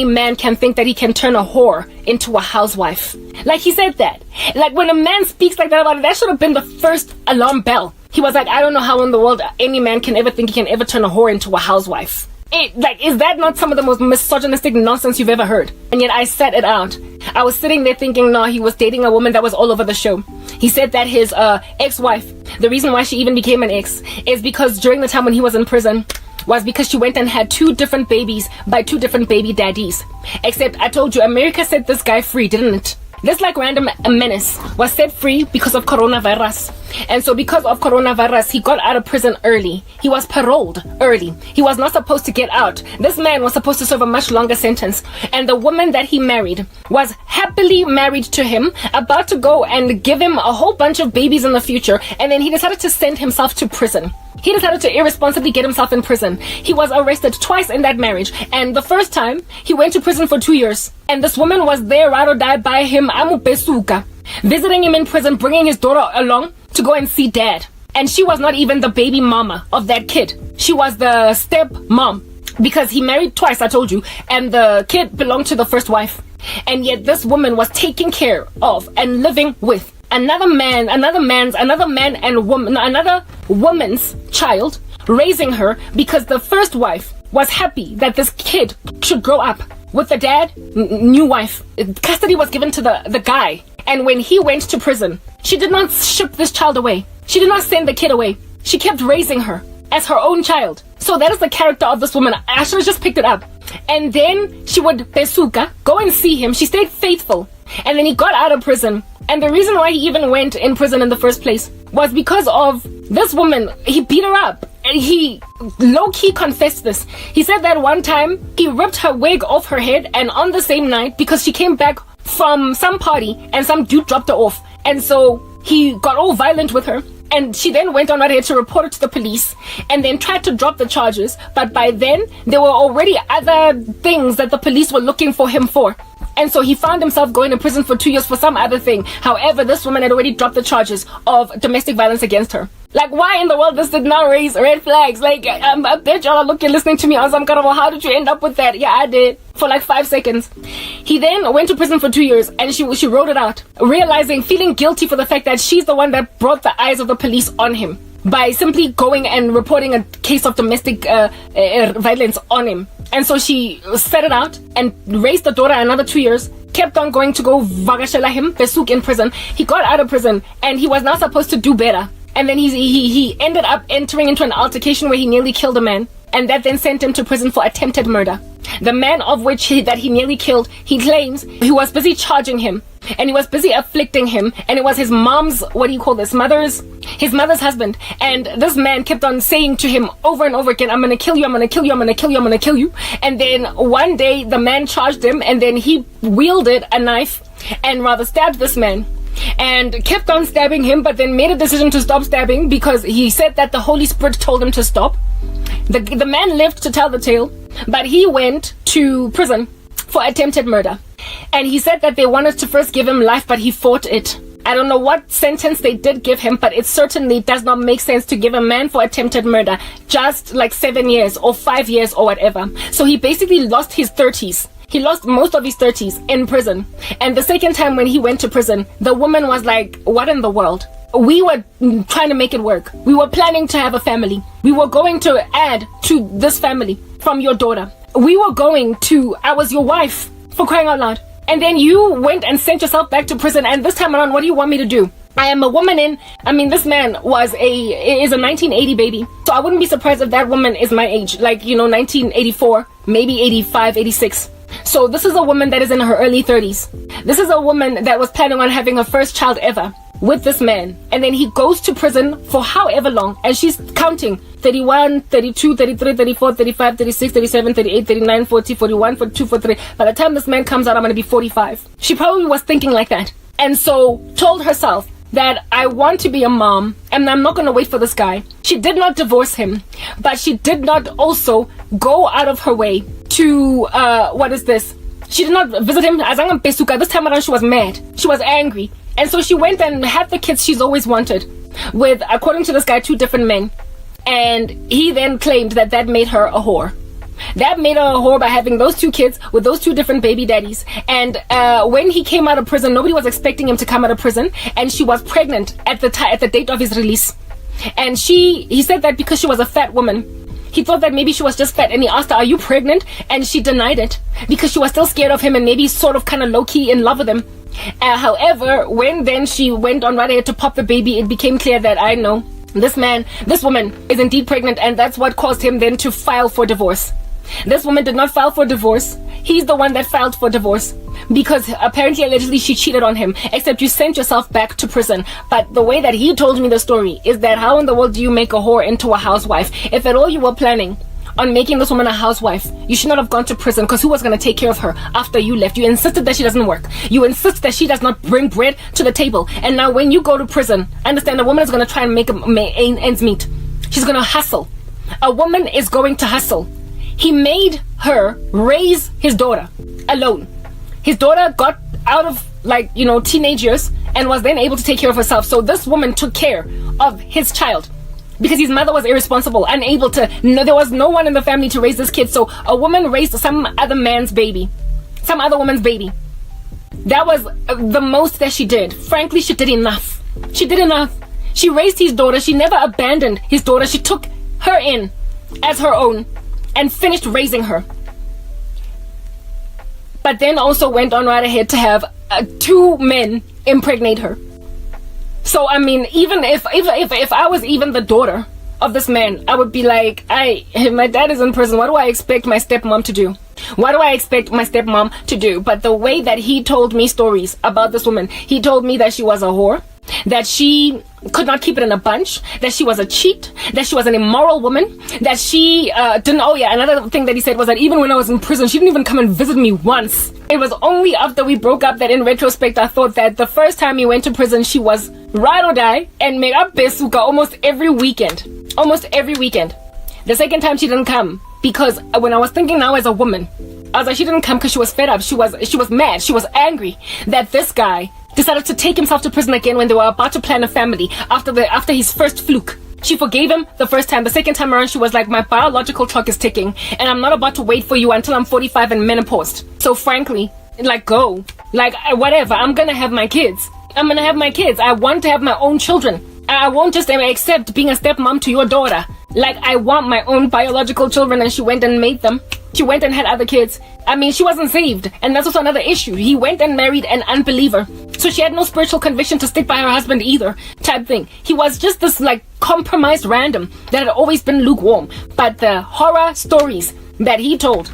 man can think that he can turn a whore into a housewife. Like he said that. Like when a man speaks like that about it, that should have been the first alarm bell. He was like, I don't know how in the world any man can ever think he can ever turn a whore into a housewife. Is that not some of the most misogynistic nonsense you've ever heard? And yet I sat it out. I was sitting there thinking, no, he was dating a woman that was all over the show. He said that his ex-wife, the reason why she even became an ex, is because during the time when he was in prison, was because she went and had 2 different babies by 2 different baby daddies. Except I told you, America set this guy free, didn't it? This random menace was set free because of coronavirus. And so because of coronavirus, he got out of prison early. He was paroled early. He was not supposed to get out. This man was supposed to serve a much longer sentence. And the woman that he married was happily married to him, about to go and give him a whole bunch of babies in the future. And then he decided to send himself to prison. He decided to irresponsibly get himself in prison. He was arrested twice in that marriage. And the first time, he went to prison for 2 years. And this woman was there, ride or die by him, Amupesuka, visiting him in prison, bringing his daughter along to go and see dad. And she was not even the baby mama of that kid. She was the step mom. Because he married twice, I told you. And the kid belonged to the first wife. And yet this woman was taken care of and living with another woman's child, raising her because the first wife was happy that this kid should grow up with the dad, new wife. Custody was given to the guy. And when he went to prison, she did not ship this child away. She did not send the kid away. She kept raising her as her own child. So that is the character of this woman. I should have just picked it up. And then she would Besuka go and see him. She stayed faithful. And then he got out of prison. And the reason why he even went in prison in the first place was because of this woman. He beat her up. And he low-key confessed this. He said that one time he ripped her wig off her head, and on the same night, because she came back from some party and some dude dropped her off. And so he got all violent with her. And she then went on right here to report it to the police and then tried to drop the charges. But by then, there were already other things that the police were looking for him for. And so he found himself going to prison for 2 years for some other thing. However, this woman had already dropped the charges of domestic violence against her. Like, why in the world this did not raise red flags? Like, I bet y'all are listening to me on some kind of, well, how did you end up with that? Yeah, I did. For like 5 seconds. He then went to prison for 2 years, and she wrote it out, feeling guilty for the fact that she's the one that brought the eyes of the police on him by simply going and reporting a case of domestic violence on him. And so she set it out and raised the daughter another 2 years, kept on going to go vagashela him, Besuk, in prison. He got out of prison, and he was not supposed to do better. And then he ended up entering into an altercation where he nearly killed a man. And that then sent him to prison for attempted murder. The man of which that he nearly killed, he claims he was busy charging him. And he was busy afflicting him. And it was his mom's, his mother's husband. And this man kept on saying to him over and over again, I'm gonna kill you, I'm gonna kill you, I'm gonna kill you, I'm gonna kill you. And then one day the man charged him, and then he wielded a knife and rather stabbed this man. And kept on stabbing him, but then made a decision to stop stabbing because he said that the Holy Spirit told him to stop. The man lived to tell the tale, but he went to prison for attempted murder. And he said that they wanted to first give him life, but he fought it. I don't know what sentence they did give him, but it certainly does not make sense to give a man for attempted murder just like 7 years or 5 years or whatever. So he basically lost his 30s. He lost most of his 30s in prison. And the second time when he went to prison, the woman was like, what in the world? We were trying to make it work. We were planning to have a family. We were going to add to this family from your daughter. We were going to, I was your wife, for crying out loud. And then you went and sent yourself back to prison. And this time around, what do you want me to do? I am a woman this man is a 1980 baby. So I wouldn't be surprised if that woman is my age. 1984, maybe 85, 86. So this is a woman that is in her early 30s. This is a woman that was planning on having her first child ever with this man. And then he goes to prison for however long. And she's counting 31, 32, 33, 34, 35, 36, 37, 38, 39, 40, 41, 42, 43. By the time this man comes out, I'm going to be 45. She probably was thinking like that. And so told herself that I want to be a mom and I'm not going to wait for this guy. She did not divorce him, but she did not also go out of her way to, She did not visit him. This time around, she was mad. She was angry. And so she went and had the kids she's always wanted with, according to this guy, 2 different men. And he then claimed that made her a whore. That made her a whore by having those 2 kids with those 2 different baby daddies. And when he came out of prison, nobody was expecting him to come out of prison. And she was pregnant at the date of his release. And he said that because she was a fat woman, He thought that maybe she was just fat, and he asked her, are you pregnant? And she denied it because she was still scared of him and maybe sort of kind of low-key in love with him. However, when then she went on right ahead to pop the baby, it became clear that I know this woman is indeed pregnant, and that's what caused him then to file for divorce. This woman did not file for divorce. He's the one that filed for divorce because apparently, allegedly, she cheated on him, except you sent yourself back to prison. But the way that he told me the story is that how in the world do you make a whore into a housewife? If at all you were planning on making this woman a housewife, you should not have gone to prison, because who was going to take care of her after you left? You insisted that she doesn't work. You insist that she does not bring bread to the table. And now when you go to prison, understand a woman is going to try and make ends meet. She's going to hustle. A woman is going to hustle. He made her raise his daughter alone. His daughter got out of teenage years and was then able to take care of herself. So this woman took care of his child because his mother was irresponsible, unable to. No, there was no one in the family to raise this kid. So a woman raised some other man's baby, some other woman's baby. That was the most that she did. Frankly, she did enough. She did enough. She raised his daughter. She never abandoned his daughter. She took her in as her own and finished raising her. But then also went on right ahead to have 2 men impregnate her. So I mean, even if I was even the daughter of this man, I would be like, my dad is in prison. What do I expect my stepmom to do? What do I expect my stepmom to do? But the way that he told me stories about this woman, he told me that she was a whore, that she could not keep it in a bunch, that she was a cheat, that she was an immoral woman, that she another thing that he said was that even when I was in prison, she didn't even come and visit me once. It was only after we broke up that in retrospect I thought that the first time he went to prison, she was ride or die and made up besuka almost every weekend. The second time she didn't come, because when I was thinking now as a woman, I was like, she didn't come because she was fed up. She was mad. She was angry that this guy decided to take himself to prison again when they were about to plan a family after his first fluke. She forgave him the first time. The second time around, she was like, my biological clock is ticking and I'm not about to wait for you until I'm 45 and menopaused. So frankly, go. Whatever. I'm gonna have my kids. I want to have my own children. I won't just accept being a stepmom to your daughter. I want my own biological children, and she went and made them. She went and had other kids. I mean, she wasn't saved, and that's also another issue. He went and married an unbeliever, so she had no spiritual conviction to stick by her husband either, type thing. He was just this compromised random that had always been lukewarm. But the horror stories that he told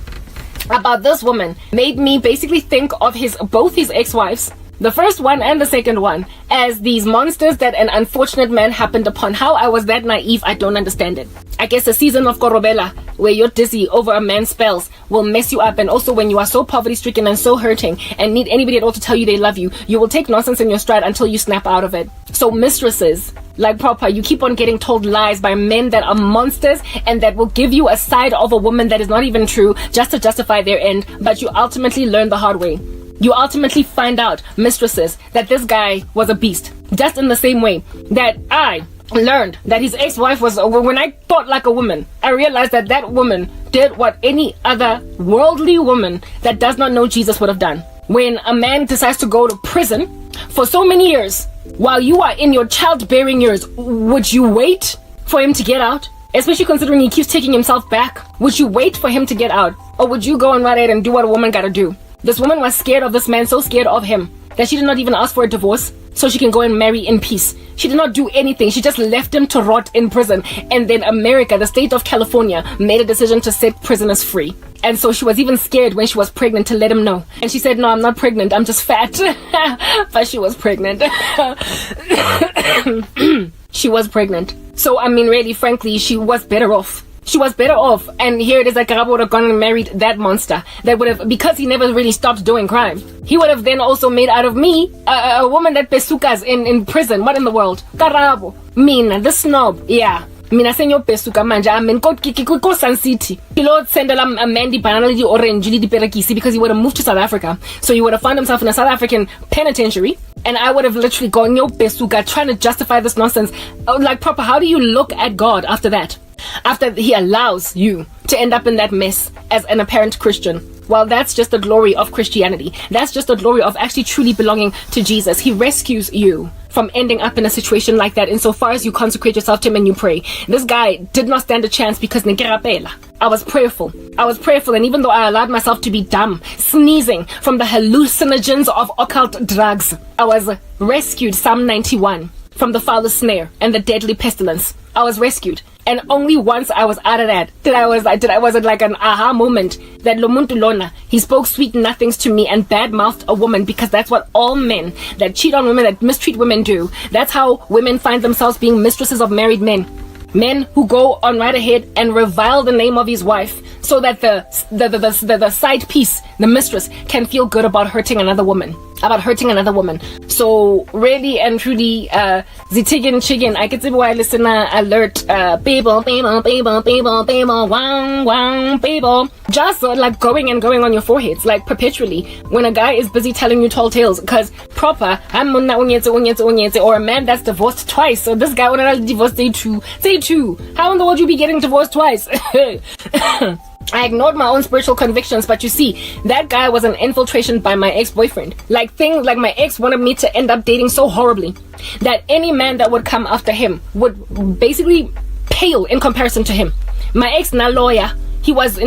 about this woman made me basically think of both his ex-wives, the first one and the second one, as these monsters that an unfortunate man happened upon. How I was that naive, I don't understand it. I guess a season of Korobela, where you're dizzy over a man's spells, will mess you up. And also when you are so poverty-stricken and so hurting and need anybody at all to tell you they love you, you will take nonsense in your stride until you snap out of it. So mistresses, you keep on getting told lies by men that are monsters and that will give you a side of a woman that is not even true just to justify their end, but you ultimately learn the hard way. You ultimately find out, mistresses, that this guy was a beast. Just in the same way that I learned that his ex-wife was, when I thought like a woman, I realized that that woman did what any other worldly woman that does not know Jesus would have done. When a man decides to go to prison for so many years, while you are in your childbearing years, would you wait for him to get out? Especially considering he keeps taking himself back. Would you wait for him to get out? Or would you go and right ahead and do what a woman gotta do? This woman was scared of this man, so scared of him, that she did not even ask for a divorce so she can go and marry in peace. She did not do anything. She just left him to rot in prison. And then America, the state of California, made a decision to set prisoners free. And so she was even scared when she was pregnant to let him know. And she said, no, I'm not pregnant. I'm just fat. But she was pregnant. She was pregnant. So, I mean, really, frankly, she was better off. She was better off. And here it is, like Karabo would have gone and married that monster. That would have, because he never really stopped doing crime. He would have then also made out of me a woman that pesukas in prison. What in the world? Karabo. Mina, the snob. Yeah. Mina senyo pesuka manja. Amen. Go Sun City. He Lord send a man di banana di orange di perakisi because he would have moved to South Africa. So he would have found himself in a South African penitentiary. And I would have literally gone, yo pesuka, trying to justify this nonsense. Like proper, how do you look at God after that? After he allows you to end up in that mess as an apparent Christian. Well, that's just the glory of Christianity. That's just the glory of actually truly belonging to Jesus. He rescues you from ending up in a situation like that insofar as you consecrate yourself to him and you pray. This guy did not stand a chance because I was prayerful. And even though I allowed myself to be dumb, sneezing from the hallucinogens of occult drugs, I was rescued, Psalm 91, from the foulest snare and the deadly pestilence. I was rescued. And only once I was out of that was it like an aha moment that Lomuntu Lona, he spoke sweet nothings to me and bad-mouthed a woman, because that's what all men that cheat on women, that mistreat women do. That's how women find themselves being mistresses of married men. Men who go on right ahead and revile the name of his wife so that the side piece, the mistress, can feel good about hurting another woman. So really and truly, the chicken, I can see why listener alert, people, wow, just like going on your foreheads, like perpetually, when a guy is busy telling you tall tales, because proper, or a man that's divorced twice, so this guy wanna divorce day two. How in the world you be getting divorced twice? I ignored my own spiritual convictions, but you see, that guy was an infiltration by my ex-boyfriend. Like my ex wanted me to end up dating so horribly that any man that would come after him would basically pale in comparison to him. My ex, na lawyer, he was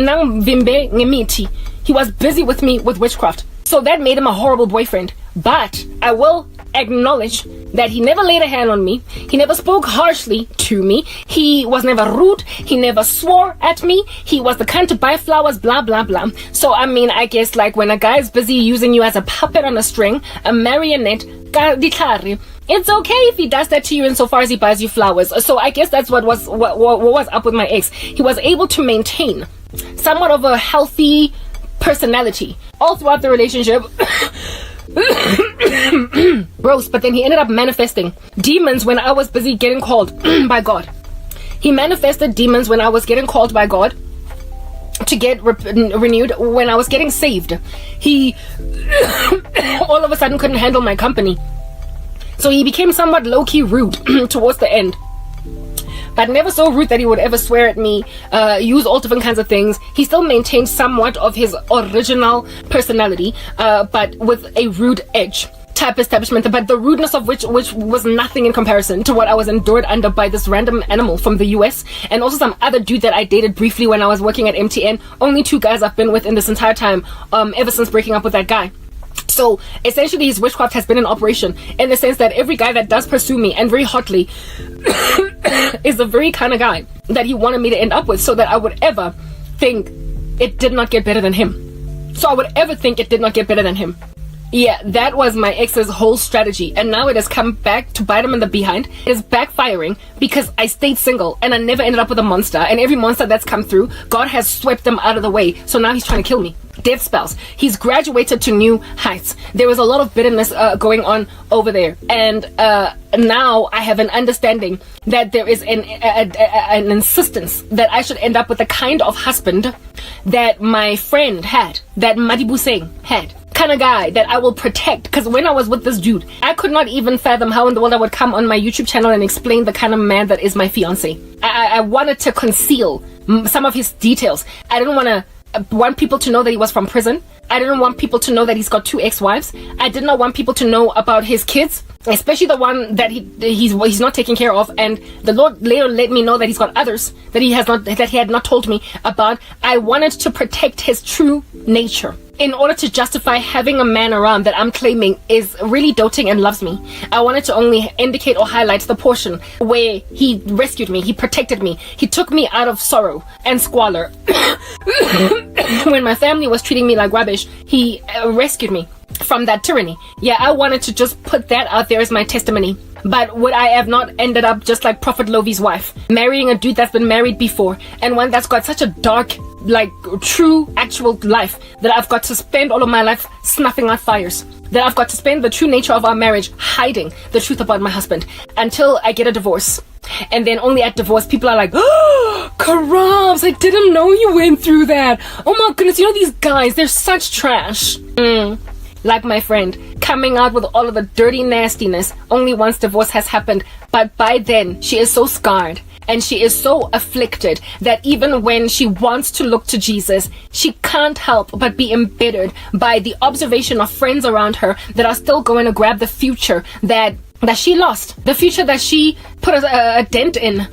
busy with me with witchcraft. So that made him a horrible boyfriend. But I will acknowledge that he never laid a hand on me. He never spoke harshly to me. He was never rude. He never swore at me. He was the kind to buy flowers, blah, blah, blah. So, I mean, I guess like when a guy is busy using you as a puppet on a string, a marionette, it's okay if he does that to you insofar as he buys you flowers. So I guess that's what was up with my ex. He was able to maintain somewhat of a healthy personality all throughout the relationship. Gross. But then he ended up manifesting demons when I was busy getting called by God. He manifested demons when I was getting called by God to get renewed, when I was getting saved. He all of a sudden couldn't handle my company, so he became somewhat low-key rude towards the end, but never so rude that he would ever swear at me, use all different kinds of things. He still maintained somewhat of his original personality, but with a rude edge type establishment, but the rudeness of which was nothing in comparison to what I was endured under by this random animal from the US, and also some other dude that I dated briefly when I was working at MTN. Only 2 guys I've been with in this entire time, ever since breaking up with that guy. So essentially his witchcraft has been in operation, in the sense that every guy that does pursue me, and very hotly, is the very kind of guy that he wanted me to end up with, so that I would ever think it did not get better than him. Yeah, that was my ex's whole strategy, and now it has come back to bite him in the behind. It is backfiring because I stayed single and I never ended up with a monster, and every monster that's come through, God has swept them out of the way, so now he's trying to kill me. Death spells. He's graduated to new heights. There was a lot of bitterness going on over there, and now I have an understanding that there is an insistence that I should end up with the kind of husband that my friend had, that Madibu Singh had. Kind of guy that I will protect, because when I was with this dude, I could not even fathom how in the world I would come on my YouTube channel and explain the kind of man that is my fiance. I wanted to conceal some of his details. I didn't want people to know that he was from prison. I didn't want people to know that he's got 2 ex-wives. I did not want people to know about his kids, especially the one that he's not taking care of. And the Lord later let me know that he's got others that he had not told me about. I wanted to protect his true nature in order to justify having a man around that I'm claiming is really doting and loves me. I wanted to only indicate or highlight the portion where he rescued me, he protected me, he took me out of sorrow and squalor. When my family was treating me like rubbish, he rescued me from that tyranny. Yeah, I wanted to just put that out there as my testimony. But would I have not ended up just like Prophet Lovi's wife, marrying a dude that's been married before, and one that's got such a dark, like true actual life, that I've got to spend all of my life snuffing out fires, that I've got to spend the true nature of our marriage hiding the truth about my husband until I get a divorce. And then only at divorce people are like, oh, Karams, I didn't know you went through that. Oh my goodness, you know these guys, they're such trash. Like my friend, coming out with all of the dirty nastiness only once divorce has happened. But by then, she is so scarred and she is so afflicted that even when she wants to look to Jesus, she can't help but be embittered by the observation of friends around her that are still going to grab the future that she lost, the future that she put a dent in,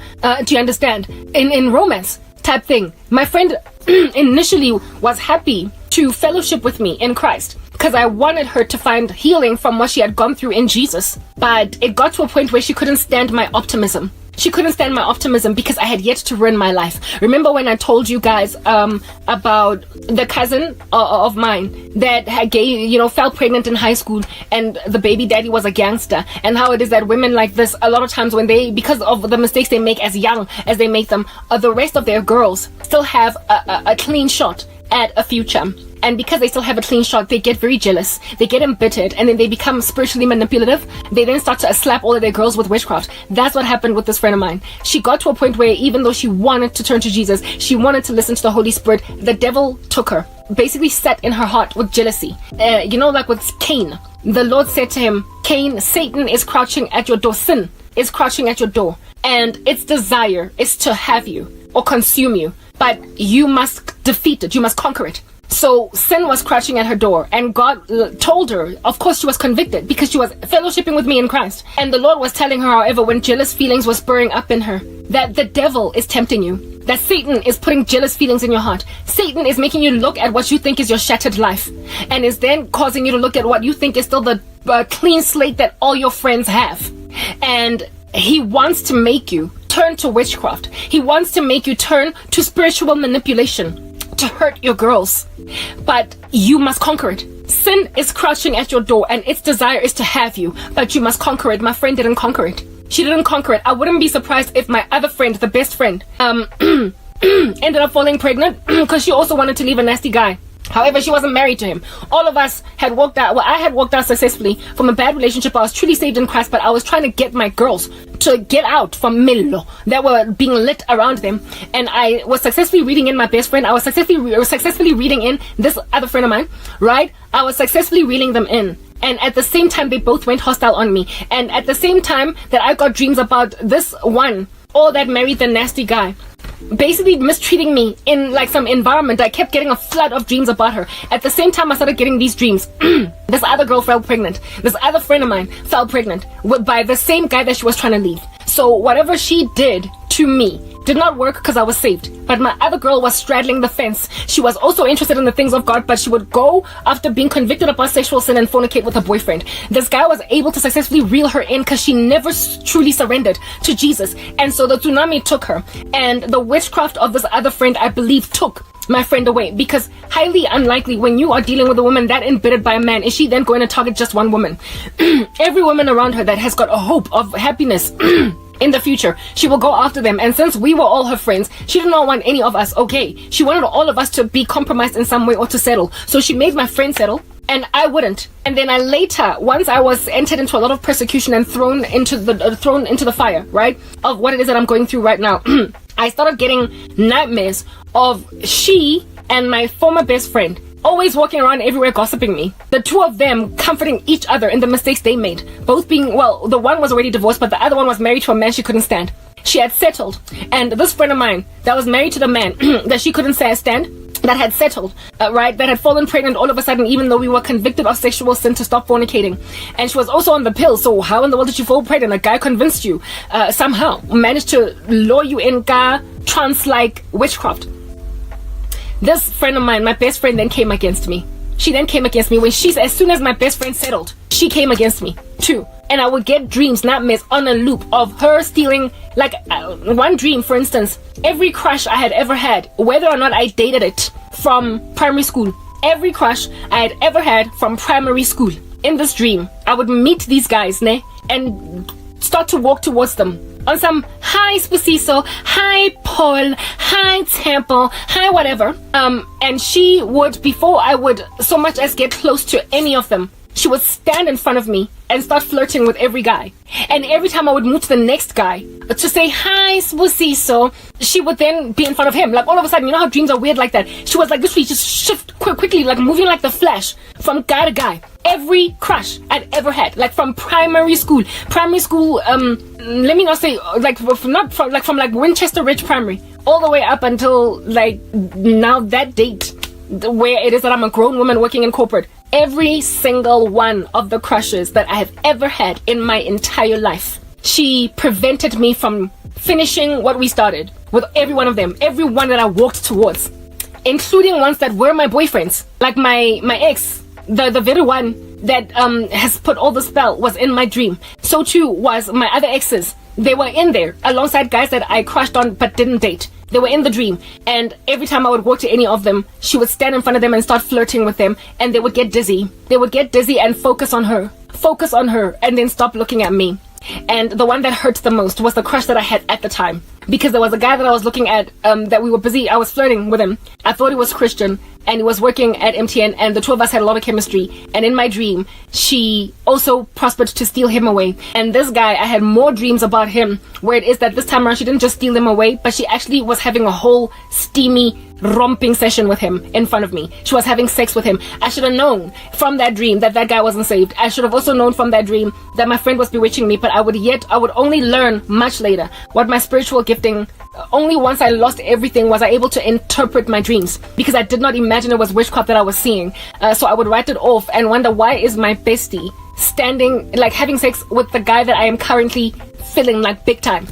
do you understand, in romance type thing. My friend initially was happy to fellowship with me in Christ because I wanted her to find healing from what she had gone through in Jesus. But it got to a point where she couldn't stand my optimism. She couldn't stand my optimism because I had yet to ruin my life. Remember when I told you guys about the cousin of mine that had fell pregnant in high school, and the baby daddy was a gangster, and how it is that women like this, a lot of times when they, because of the mistakes they make as young as they make them, the rest of their girls still have a clean shot at a future. And because they still have a clean shot, they get very jealous, they get embittered, and then they become spiritually manipulative. They then start to slap all of their girls with witchcraft. That's what happened with this friend of mine. She got to a point where even though she wanted to turn to Jesus, she wanted to listen to the Holy Spirit, the devil took her, basically sat in her heart with jealousy. Like with Cain, the Lord said to him, Cain, Satan is crouching at your door, sin is crouching at your door, and its desire is to have you or consume you, but you must defeat it, you must conquer it. So sin was crouching at her door, and God told her, of course she was convicted because she was fellowshipping with me in Christ. And the Lord was telling her, however, when jealous feelings were spurring up in her, that the devil is tempting you, that Satan is putting jealous feelings in your heart. Satan is making you look at what you think is your shattered life, and is then causing you to look at what you think is still the clean slate that all your friends have. And he wants to make you turn to witchcraft. He wants to make you turn to spiritual manipulation to hurt your girls, but you must conquer it. Sin is crouching at your door, and its desire is to have you, but you must conquer it. My friend didn't conquer it. She didn't conquer it. I wouldn't be surprised if my other friend, the best friend, ended up falling pregnant because she also wanted to leave a nasty guy. However, she wasn't married to him. All of us had walked out. Well, I had walked out successfully from a bad relationship. I was truly saved in Christ, but I was trying to get my girls to get out from Milo that were being lit around them. And I was successfully reading in my best friend. I was successfully reading in this other friend of mine, right? I was successfully reeling them in. And at the same time, they both went hostile on me. And at the same time that I got dreams about this one, all that married the nasty guy, basically mistreating me in like some environment, I kept getting a flood of dreams about her. At the same time I started getting these dreams, this other girl fell pregnant. This other friend of mine fell pregnant by the same guy that she was trying to leave. So whatever she did to me did not work because I was saved. But my other girl was straddling the fence. She was also interested in the things of God, but she would go after being convicted about sexual sin and fornicate with her boyfriend. This guy was able to successfully reel her in because she never truly surrendered to Jesus. And so the tsunami took her. And the witchcraft of this other friend, I believe, took my friend away, because highly unlikely when you are dealing with a woman that embittered by a man, is she then going to target just one woman? Every woman around her that has got a hope of happiness in the future, she will go after them. And since we were all her friends, she did not want any of us okay. She wanted all of us to be compromised in some way or to settle. So she made my friend settle, and I wouldn't. And then I later, once I was entered into a lot of persecution and thrown into the fire, right, of what it is that I'm going through right now, I started getting nightmares of she and my former best friend always walking around everywhere gossiping me. The two of them comforting each other in the mistakes they made. Both being, well, the one was already divorced, but the other one was married to a man she couldn't stand. She had settled. And this friend of mine that was married to the man that she couldn't stand, that had settled, right, that had fallen pregnant all of a sudden, even though we were convicted of sexual sin to stop fornicating. And she was also on the pill. So how in the world did you fall pregnant? A guy convinced you, somehow managed to lure you in trance-like witchcraft. This friend of mine, my best friend, then came against me. She then came against me when as soon as my best friend settled, she came against me too. And I would get dreams, nightmares on a loop of her stealing, like one dream, for instance, every crush I had ever had, whether or not I dated it from primary school, every crush I had ever had from primary school. In this dream, I would meet these guys, and start to walk towards them on some hi Spasiso, hi Paul, hi Temple, hi whatever. And she would, before I would so much as get close to any of them, she would stand in front of me and start flirting with every guy. And every time I would move to the next guy to say, hi, Sbusiso, she would then be in front of him. Like, all of a sudden, you know how dreams are weird like that? She was like, literally just shift quickly, like moving like the Flash from guy to guy. Every crush I'd ever had, like from primary school, let me not say, like, from Winchester Ridge Primary, all the way up until, like, now that date, where it is that I'm a grown woman working in corporate. Every single one of the crushes that I have ever had in my entire life, she prevented me from finishing what we started with every one of them, every one that I walked towards, including ones that were my boyfriends. Like my ex, the very one that has put all the spell was in my dream. So too was my other exes. They were in there alongside guys that I crushed on but didn't date. They were in the dream, and every time I would walk to any of them, she would stand in front of them and start flirting with them, and they would get dizzy. They would get dizzy and focus on her, and then stop looking at me. And the one that hurt the most was the crush that I had at the time, because there was a guy that I was looking at, that we were busy. I was flirting with him. I thought he was Christian, and he was working at MTN, and the two of us had a lot of chemistry. And in my dream, she also prospered to steal him away. And this guy, I had more dreams about him, where it is that this time around she didn't just steal him away, but she actually was having a whole steamy romping session with him in front of me. She was having sex with him. I should have known from that dream that that guy wasn't saved. I should have also known from that dream that my friend was bewitching me, but I would only learn much later what my spiritual gifting. Only once I lost everything was I able to interpret my dreams, because I did not imagine it was witchcraft that I was seeing. So I would write it off and wonder, why is my bestie standing, like, having sex with the guy that I am currently feeling like big time.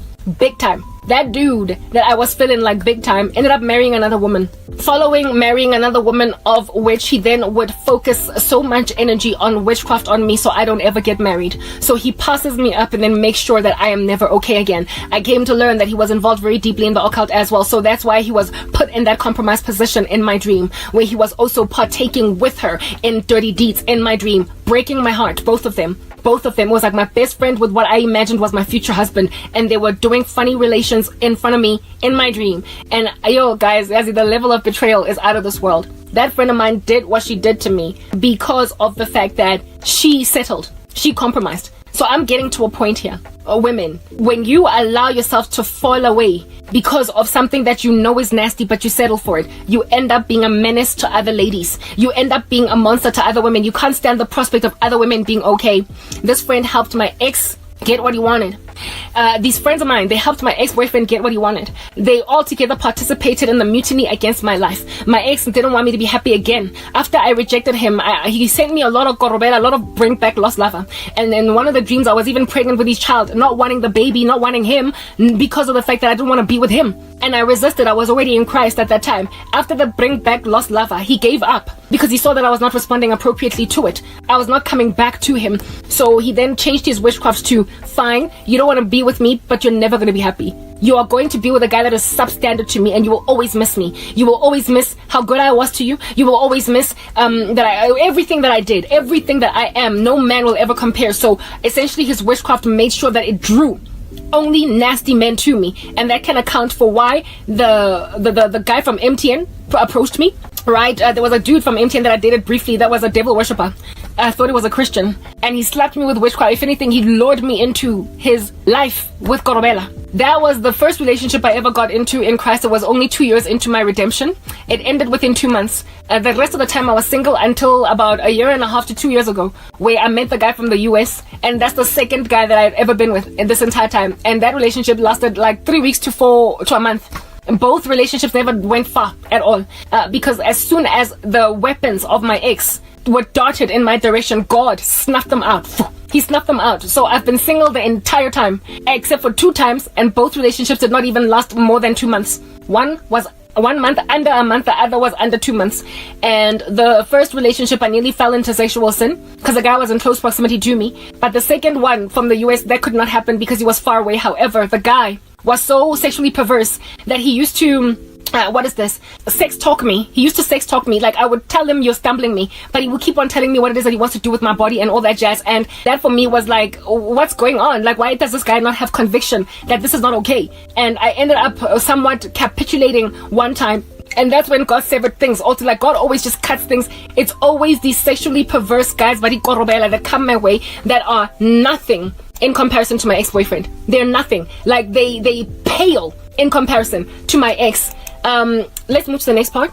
That dude that I was feeling like big time ended up marrying another woman. Following marrying another woman, of which he then would focus so much energy on witchcraft on me so I don't ever get married. So he passes me up and then makes sure that I am never okay again. I came to learn that he was involved very deeply in the occult as well. So that's why he was put in that compromised position in my dream, where he was also partaking with her in dirty deeds in my dream, breaking my heart, both of them. Both of them was like my best friend with what I imagined was my future husband, and they were doing funny relations in front of me in my dream. And yo, guys, as the level of betrayal is out of this world. That friend of mine did what she did to me because of the fact that she settled, she compromised. So I'm getting to a point here, women, when you allow yourself to fall away because of something that you know is nasty, but you settle for it, you end up being a menace to other ladies. You end up being a monster to other women. You can't stand the prospect of other women being okay. This friend helped my ex get what he wanted. These friends of mine, they helped my ex-boyfriend get what he wanted. They all together participated in the mutiny against my life. My ex didn't want me to be happy again. After I rejected him, he sent me a lot of korobela, a lot of bring back lost lover. And in one of the dreams, I was even pregnant with his child, not wanting the baby, not wanting him, because of the fact that I didn't want to be with him. And I resisted. I was already in Christ at that time. After the bring back lost lover, he gave up because he saw that I was not responding appropriately to it. I was not coming back to him. So he then changed his witchcraft to, fine, you don't want to be with me, but you're never going to be happy. You are going to be with a guy that is substandard to me, and you will always miss me. You will always miss how good I was to you. You will always miss everything that I did, everything that I am. No man will ever compare. So essentially his witchcraft made sure that it drew only nasty men to me, and that can account for why the guy from MTN approached me. Right, there was a dude from MTN that I dated briefly that was a devil worshipper. I thought he was a Christian, and he slapped me with witchcraft. If anything, he lured me into his life with korobela. That was the first relationship I ever got into in Christ. It was only 2 years into my redemption. It ended within 2 months. The rest of the time I was single until about 1.5 to 2 years ago, where I met the guy from the US, and that's the second guy that I've ever been with in this entire time. And that relationship lasted like 3 weeks to a month. And both relationships never went far at all, because as soon as the weapons of my ex were darted in my direction, God snuffed them out. He snuffed them out. So I've been single the entire time, except for 2 times, and both relationships did not even last more than 2 months. One was 1 month, under a month, the other was under 2 months. And the first relationship, I nearly fell into sexual sin because the guy was in close proximity to me. But the second one from the US, that could not happen because he was far away. However, the guy was so sexually perverse that he used to sex talk me. He used to sex talk me. Like, I would tell him, you're stumbling me, but he would keep on telling me what it is that he wants to do with my body and all that jazz. And that for me was like, what's going on? Like, why does this guy not have conviction that this is not okay? And I ended up somewhat capitulating one time And that's when God severed things. Also, like, God always just cuts things. It's always these sexually perverse guys that come my way that are nothing in comparison to my ex-boyfriend. They're nothing. Like, they pale in comparison to my ex. Let's move to the next part.